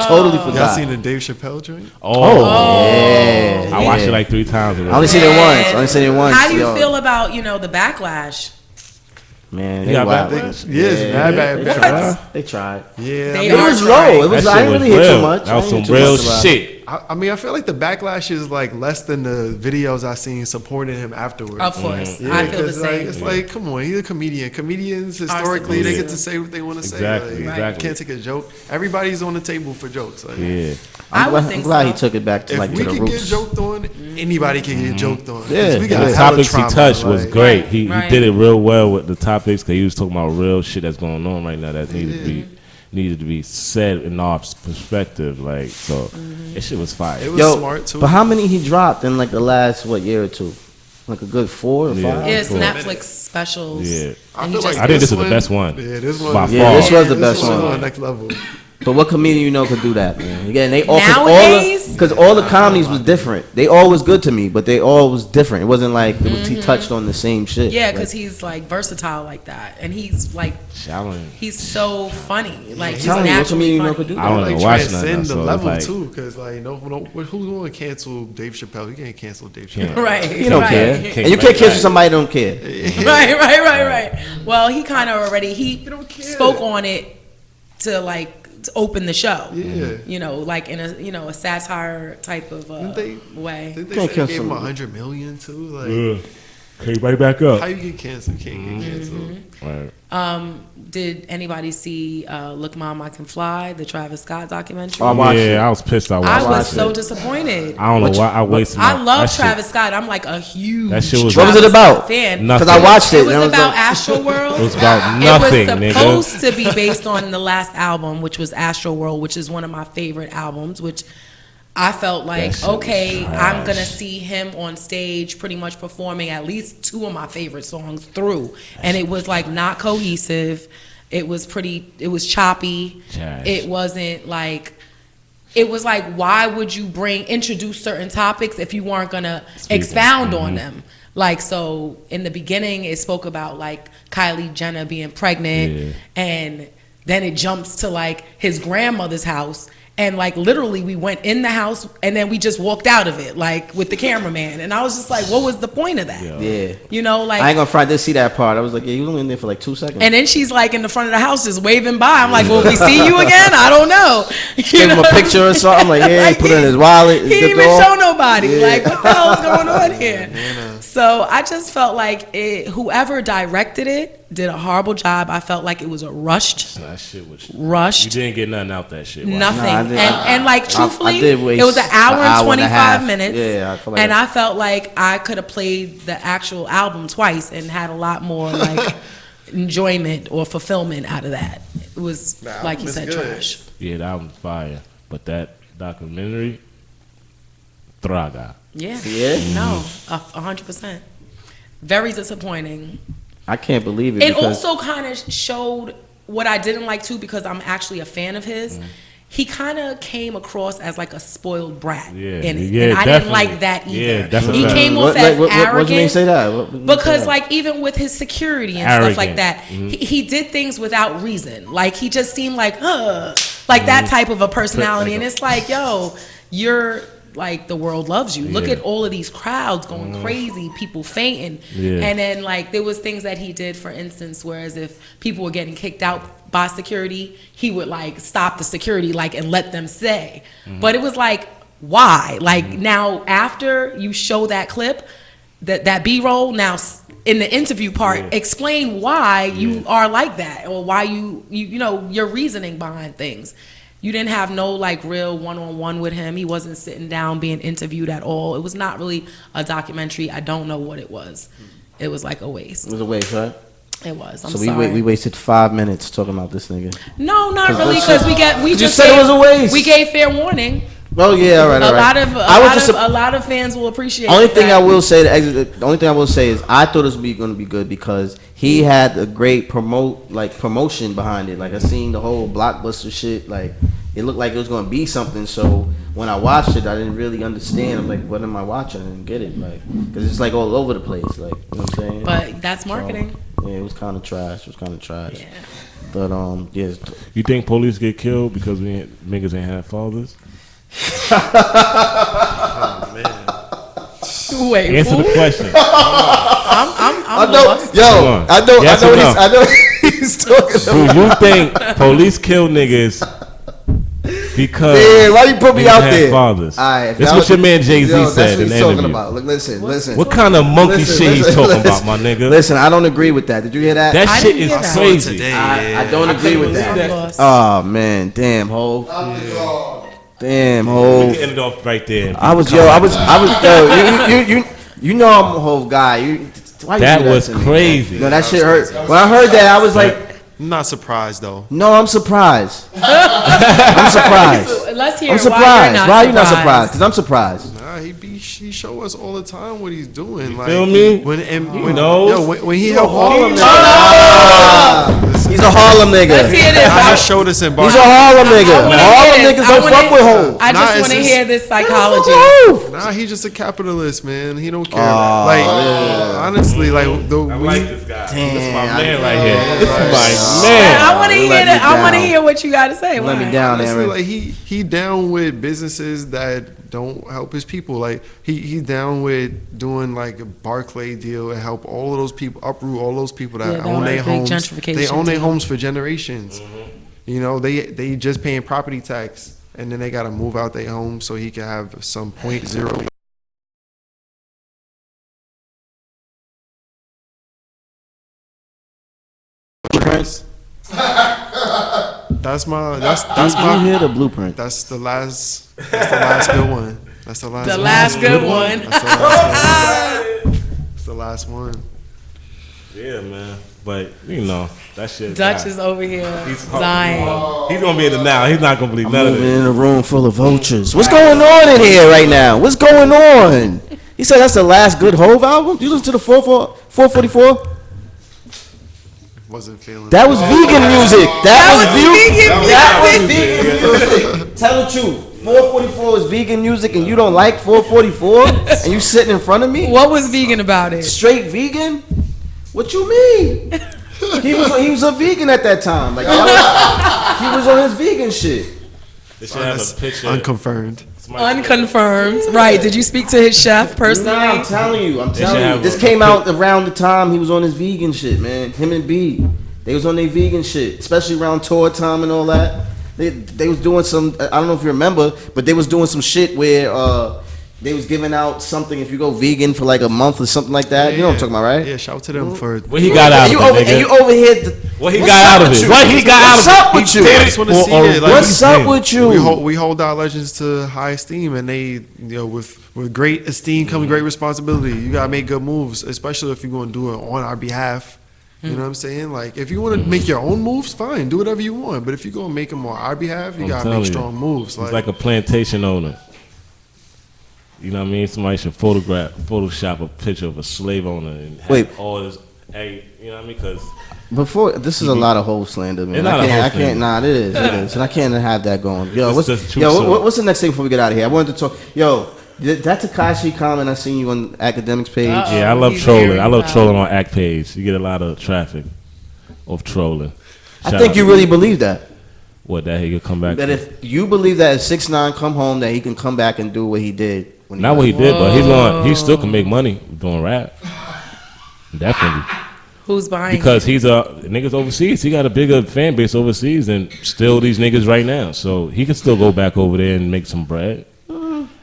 totally Y'all forgot. seen the Dave Chappelle joint? Oh, Yeah, I watched yeah. it like 3 times. I only seen it once. I only seen it once. How do you Yo, feel about the backlash? Man, You they got wild. backlash? Yeah, it's mad bad. They bad. tried. They tried. Yeah, They I mean, are It was trying. low. It was. That I shit didn't was really hear too real. much. That was I some didn't hear too real much about it. shit. I mean, I feel like the backlash is like less than the videos I seen supporting him afterwards. Of course, Yeah, I feel the 'cause, like, same. it's like, come on, he's a comedian. Comedians historically they supposed get to. to say what they want to say. Exactly, Like, exactly. You can't take a joke. Everybody's on the table for jokes. Like, Yeah. I would I'm think glad he so. took it back to if like we to the can get roots. joked on, anybody can get joked on. 'Cause Yeah, we yeah. got The hella topics he trauma, touched was like- great. He Right. did it real well with the topics because he was talking about real shit that's going on right now that needed to be said in our perspective. Like so, this shit was fire. It was Yo, smart too. but how many he dropped in like the last year or two? Like a good 4 or 5. Yeah. It's Cool. Netflix specials. Yeah. And he just I think this is the best one. Yeah, this one. By Yeah, far. this was the This best was one. on the next level. But what comedian you know could do that, man? Again, they all Nowadays? because all the comedies was different. They all was good to me, but they all was different. It wasn't like it was, he touched on the same shit. Yeah, because Like, he's like versatile like that, and he's like Challenge. he's so funny. Like he's telling you, what naturally comedian you know funny. could do I don't like know. Watch nothing. transcend So the it's level like, too, because like who's going to cancel Dave Chappelle? You can't cancel Dave Chappelle. Right. You don't right. care, Can't and you like can't kiss that. with somebody who don't care. Right. Well, he kind of already don't care. spoke on it to like to open the show. Yeah. Like in a satire type of way. Did they Can't say cancel they gave him him. 100 million too? Like, Okay, right back up. how you get canceled? You can't get canceled. Right. Did anybody see Look Mom, I Can Fly, the Travis Scott documentary? Oh, I watched it. Yeah, I was pissed. I I was watched so it. disappointed. I don't know why I wasted. I my- love that shit- Travis Scott. I'm like a huge That shit was- What was it Travis about? Scott fan. Nothing. Because I watched it. It and was I was about like, Astro World. It was about nothing, It was nigga. supposed to be based on the last album, which was Astro World, which is one of my favorite albums, which I felt That like, shit was okay, trash. I'm going to see him on stage pretty much performing at least 2 of my favorite songs through. And it was like not cohesive. It was choppy. Trash. It wasn't like, it was like, why would you introduce certain topics if you weren't going to expound on them? Like, so in the beginning, it spoke about like Kylie Jenner being pregnant, and then it jumps to like his grandmother's house. And like literally we went in the house and then we just walked out of it, like with the cameraman. And I was just like, what was the point of that? yeah. Like, I ain't gonna front. I did see that part. I was like, yeah, you was only in there for like 2 seconds. and then she's like in the front of the house just waving by. I'm like, will we see you again? I don't know. Gave him a picture or something. I'm like, yeah, he put it in his wallet. He didn't even show nobody. Yeah. Like, what the hell is going on here? So I just felt like whoever directed it did a horrible job. I felt like it was a rushed. That shit was Rushed. You didn't get nothing out that shit. Nothing. Nah, I did- and like truthfully, I did waste it was an hour an and hour and a 25 half. minutes. Yeah, I feel like and that- I felt like I could have played the actual album twice and had a lot more like enjoyment or fulfillment out of that. was The like you album is said, good. trash. Yeah, that album's fire. But that documentary, Traga. Yeah. Yeah? No, 100%. Very disappointing. I can't believe it. It because also kind of showed what I didn't like too, because I'm actually a fan of his. He kind of came across as like a spoiled brat Yeah, in it, yeah, and I didn't definitely. like that either. Yeah, that's a he fact. came off as what arrogant. do you mean say that? What do you mean say Because that? like even with his security and stuff like Arrogant. that, he did things without reason. Like he just seemed like like that type of a personality, and it's like, yo, you're like, the world loves you. Look Yeah. at all of these crowds going crazy, people fainting, Yeah. and then like there was things that he did, for instance, whereas if people were getting kicked out by security, he would like stop the security like and let them stay. But it was like, why? Like now after you show that clip, that B-roll, now in the interview part, explain why you are like that, or why you know your reasoning behind things. You didn't have no like real one-on-one with him. He wasn't sitting down being interviewed at all. It was not really a documentary. I don't know what it was. It was like a waste. It was a waste, right? It was. I'm So sorry. we wasted 5 minutes talking about this nigga. No, not 'Cause really, that's because we you just said it gave- was a waste. We gave fair warning. Oh yeah, all right, all right. A lot of fans will appreciate. Only thing that. I will say, the only thing I will say is I thought it was going to be good because he had a great promotion behind it. Like I seen the whole blockbuster shit. Like it looked like it was going to be something. So when I watched it, I didn't really understand. I'm like, what am I watching? I didn't get it. Like because it's like all over the place. Like you know what I'm saying. But that's marketing. So, yeah, it was kind of trash. It was kind of trash. Yeah. But yeah. You think police get killed because niggas ain't have fathers? Oh man. Wait, Answer who? the question. I'm know, lost. yo, Come on. Yes or no? I know what he's talking about. Do you think police kill niggas because Yeah, why you put me niggas out have there? fathers? Alright, That's that what was- your man Jay-Z yo, said that's in what the he's talking interview. about. Look, listen. What kind of monkey Listen, shit he's listen, talking listen. about, my nigga? Listen, I don't agree with that. Did you hear that? That I shit didn't is hear that. crazy. Today, I don't agree with believe that. that. I'm lost. Oh man, damn ho, damn We ho. can end it off right there. I was yo, you know I'm a whole guy. Why you That do was to me, crazy. man? No, that shit hurt. When I heard that, I was like, I'm not surprised though. no, I'm surprised. I'm surprised. Let's hear I'm why surprised. you're not Why are you not surprised? Because I'm surprised. Nah, he show us all the time what he's doing. Like feel me? When he helped Harlem all nigga. He's a Harlem nigga. Let's hear this. he showed us in He's a Barcelona. Harlem nigga. I wanna Harlem hear this. niggas I don't wanna- fuck with hoes. I Nah, just it's want to just- hear this psychology. Nah, he's just a capitalist, man. He don't care. Like honestly, like I like this guy. This is my Damn, man right here. This is Man, my man. I want to You hear let that. me I want to down. hear what you got to say. Let me Why? down, honestly, Aaron. like he down with businesses that don't help his people. Like he down with doing like a Barclay deal and help all of those people, uproot all those people that Yeah, that own was their a big homes. gentrification They own their deal. homes for generations. You know, they just paying property tax, and then they got to move out their home so he can have some .0. That's my You hear the blueprint? that's the last good one. That's the last The one. last good one. That's the last one. That's the last one. Yeah, man. But you know that shit. Dutch is over here He's dying. He's gonna be in the now. He's not gonna believe none of Moving it. in a room full of vultures. What's going on in here right now? What's going on? He said that's the last good Hove album. You listen to the 444? Wasn't feeling. That was vegan music. That was vegan vegan music. Tell the truth. 444 is vegan music, and you don't like 444, and you sitting in front of me. What was vegan about it? Straight vegan? What you mean? He was a vegan at that time. Like he was on his vegan shit. They should have a picture. unconfirmed. Unconfirmed. Right. Did you speak to his chef personally? Nah, I'm telling you. should have This a- came out around the time he was on his vegan shit, man. Him and B, they was on their vegan shit, especially around tour time and all that. They was doing some. I don't know if you remember, but they was doing some shit where they was giving out something if you go vegan for like a month or something like that. You know what I'm talking about, right? Yeah, shout out to them for. What he got out of it, And you nigga? over here. What he What's got up out of with it? you? What he got out of What's it? up with you? I just want to see it. Like, What's up with you? we hold our legends to high esteem, and they, with great esteem comes great responsibility. You gotta make good moves, especially if you're gonna do it on our behalf. You know what I'm saying? Like, if you want to make your own moves, fine, do whatever you want. But if you're gonna make them on our behalf, you gotta make strong moves. He's like a plantation owner. You know what I mean? Somebody should Photoshop a picture of a slave owner and have all this. Hey, you know what I mean? Because before this is a lot of whole slander, man. I can't. Nah, it is. It is, and I can't have that going. Yo, what's the next thing before we get out of here? I wanted to talk. Yo, that Tekashi comment I seen you on Academics page. Yeah, I love trolling. I love trolling on Act page. You get a lot of traffic of trolling. I think you really believe that. What, that he could come back? That if you believe that if 6ix9ine come home, that he can come back and do what he did. Not what he did, but he still can make money doing rap. Definitely. Who's buying? Because he's niggas overseas. He got a bigger fan base overseas than still these niggas right now. So he can still go back over there and make some bread.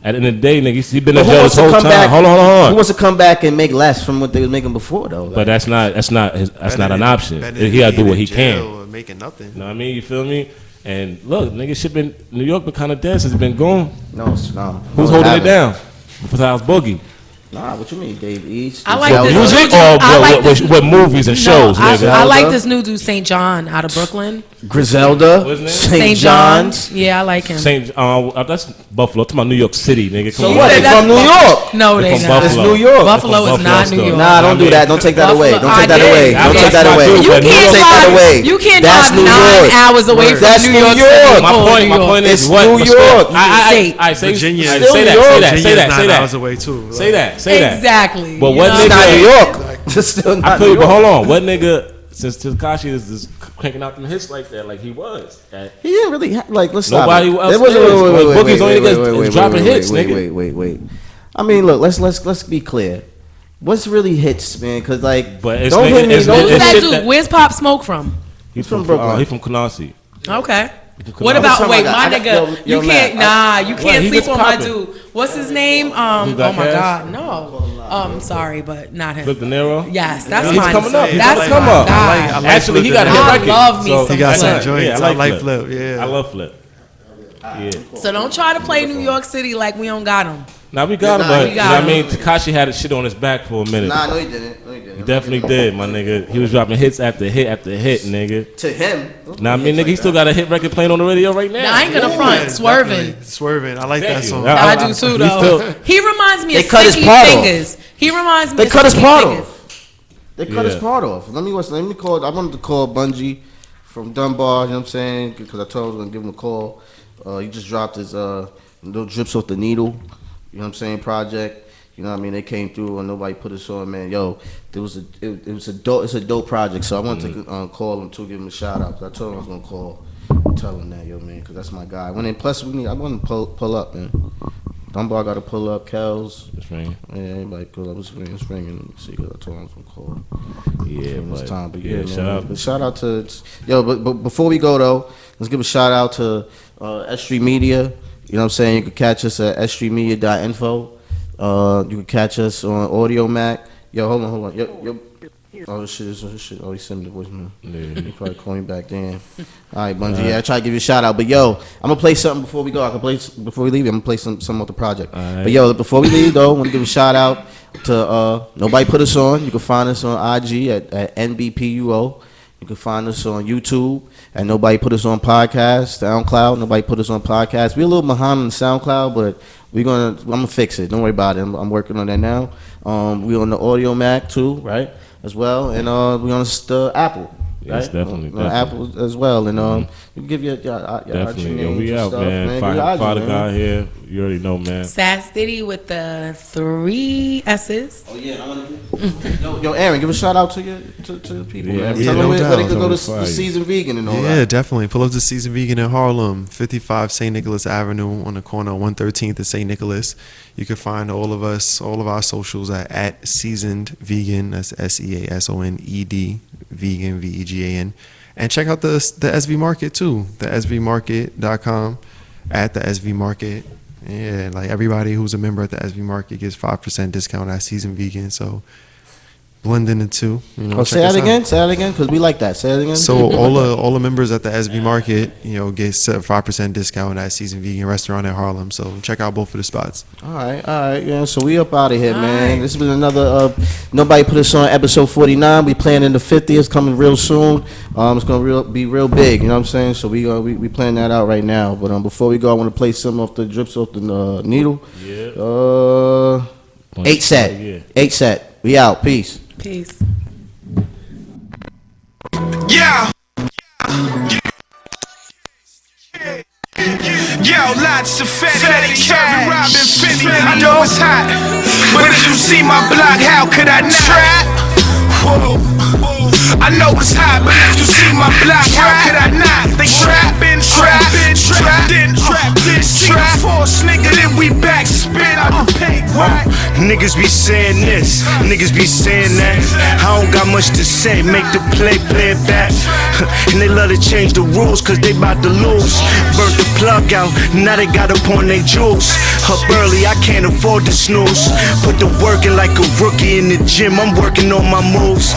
At the end of the day, niggas, he been in jail this whole time. Hold on. Who wants to come back and make less from what they was making before, though? But that's not an option. He got to do what he can. Making nothing. You know what I mean? You feel me? And look, nigga, shit been New York been kind of dead since it's been gone. No. Who's holding it down? Besides Boogie. Nah, what you mean, Dave East? I like this music or what movies and shows, nigga? I like this new dude, St. John, out of Brooklyn. Griselda, St. John's. Yeah, I like him. That's Buffalo. I'm talking about New York City, nigga. So what? They from New York? No, they not. It's New York. Buffalo is not New York. Nah, don't do that. Don't take that away. Don't take that away. Don't take that away. You can't drive 9 hours away from New York City. My point is what? New York. I say Virginia. Say that. 9 hours away too. Say that. Exactly. But what nigga? Not New York. It's still not New York. But hold on. What nigga? Since Tekashi is cranking out them hits like that, like he was. He didn't really let's stop. Nobody else is. Boogie's only niggas dropping hits, nigga. Wait. I mean, look, let's be clear. What's really hits, man? Because like, don't hit me. Who's that dude? Where's Pop Smoke from? He's from Brooklyn. He's from Canarsie. Okay. What about my nigga? You can't sleep on my dude. What's his name? Oh my God, no. Sorry, but not him. Flip De Niro? Yes, that's he's mine. coming up. That's come up. Actually, he got a hit record. I love me some He got some Flip. joints. I like Flip. Yeah, I love Flip. Yeah. So don't try to play New York City like we don't got him. Now we got him, but you know what I mean? Tekashi had his shit on his back for a minute. Nah, no, he didn't. He definitely did, my nigga. He was dropping hits after hit after hit, nigga. To him. Nah, I mean, nigga, he still got a hit record playing on the radio right now. I ain't gonna front. Swerving. I like that song. I do too, though. He reminds me of Sticky Fingers. He reminds me. They cut his part off. They cut his part off. Let me call. I wanted to call Bungie from Dunbar. You know what I'm saying? Because I told him I was gonna give him a call. He just dropped his Little Drips Off the Needle. You know what I'm saying? Project. You know what I mean? They came through and nobody put us on, man. Yo, it was a dope project. So I wanted to call him to give him a shout out. I told him I was gonna call, tell him that, yo, man, because that's my guy. Plus I want to pull up, man. Dunbar got to pull up. Kells. It's ringing. Yeah, everybody pull up. It's ringing. Let me see, because I told him I was gonna call. Yeah, it's time. But yeah, shout out. But shout out to but before we go though, let's give a shout out to S Street Media. You know what I'm saying? You can catch us at sstreetmedia.info. You can catch us on Audio Mac. Yo, hold on. Yo. Oh, this shit. Oh, he sent me the voicemail. Yeah. He probably call me back then. All right, Bungie. Yeah, I try to give you a shout out. But yo, I'm gonna play something before we go. Before we leave, I'm gonna play some of the project. Right. But yo, before we leave though, I want to give a shout out to Nobody Put Us On. You can find us on IG at NBPUO. You can find us on YouTube at Nobody Put Us On Podcast, SoundCloud, Nobody Put Us On Podcast. We're a little behind on SoundCloud, but I'm gonna fix it. Don't worry about it. I'm working on that now. We're on the Audio Mac too, right? As well, and we're on the Apple. Yes, right? definitely. Apple as well, and we give you definitely. Yo, we out, man. Father God here. You already know, man. Sass City with the 3 S's. Oh yeah, I want to. Yo, Aaron, give a shout out to the people. Yeah, man. Tell them where they can go to fire. the Seasoned Vegan and all that. Yeah, definitely. Pull up to Seasoned Vegan in Harlem, 55 St. Nicholas Avenue on the corner of 113th and St. Nicholas. You can find all of our socials at Seasoned Vegan. That's SEASONED Vegan VEGAN. And check out the SV Market too. The SVMarket.com at the SV Market. Yeah, like everybody who's a member at the SV Market gets 5% discount at Seasoned Vegan. So blending the two. You know, Oh, check say that us out. again. Say that again, because we like that. Say that again. So all the members at the SB Market, get 5% discount at Seasoned Vegan Restaurant in Harlem. So check out both of the spots. All right. Yeah. So we up out of here, man. right. This has been another Nobody Put Us On episode 49. We planning the 50th coming real soon. It's gonna be real big. You know what I'm saying? So we plan that out right now. But before we go, I want to play some off the drips off the needle. Yeah. 8 set. Yeah. 8 set. We out. Peace. Peace. Yeah. Yo, lots of Fetty, Kevin, Robin, Finney. I know it's hot, but if you see my block, how could I not? Trap. Whoa. I know it's hot, but if you see my block, how could I not? They trappin', force, nigga, then we back, spit out the paint, right? Niggas be saying this, niggas be saying that. I don't got much to say, make the play it back. And they love to change the rules, cause they bout to lose. Burnt the plug out, now they got up on they jewels. Up early, I can't afford to snooze. Put the work in like a rookie in the gym, I'm working on my moves.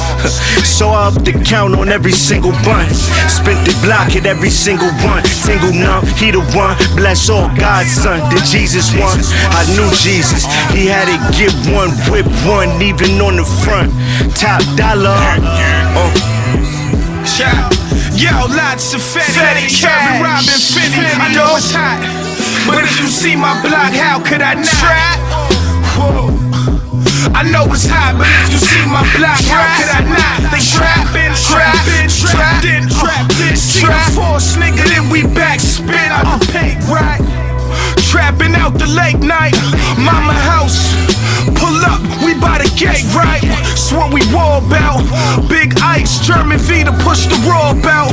So I up the count on every single bun. Spent the block, hit every single one. Tingle numb, he the one. Bless all God's son, the Jesus one. I knew Jesus, he had it give one, whip one, even on the front. Top dollar. Yo, lots of Fetty, Kevin, Robin, Finney. I know it's hot, but if you see my block, how could I not? Trap. Whoa. I know it's hot, but if you see my block, how could I not? They trappin', force, nigga, then we back, spit out the paint, right? Trapping out the late night, mama house. Pull up, we by the gate, right? That's what we war about. Big ice, German V to push the raw out.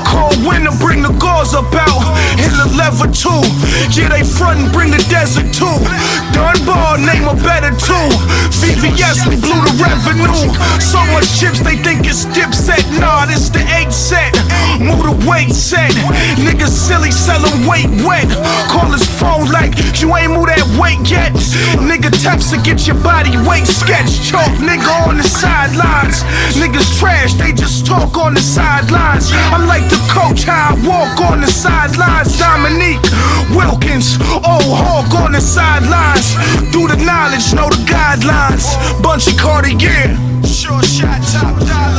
Cold winter, bring the gauze up out. Hit the lever too. Yeah, they front and bring the desert too. Dunbar, name a better too. VVS, we blew the revenue. So much chips, they think it's Dipset. Nah, this the 8 set. Move the weight set. Niggas silly, sellin' weight wet. Call his phone like, you ain't move that weight yet. Nigga text to get your body weight sketch. Chalk, nigga on the sidelines. Niggas trash, they just talk on the sidelines. I'm like the coach, how I walk on the sidelines. Dominique Wilkins, old hawk on the sidelines. Do the knowledge, know the guidelines. Bunch of Cartier, sure shot, top dollar.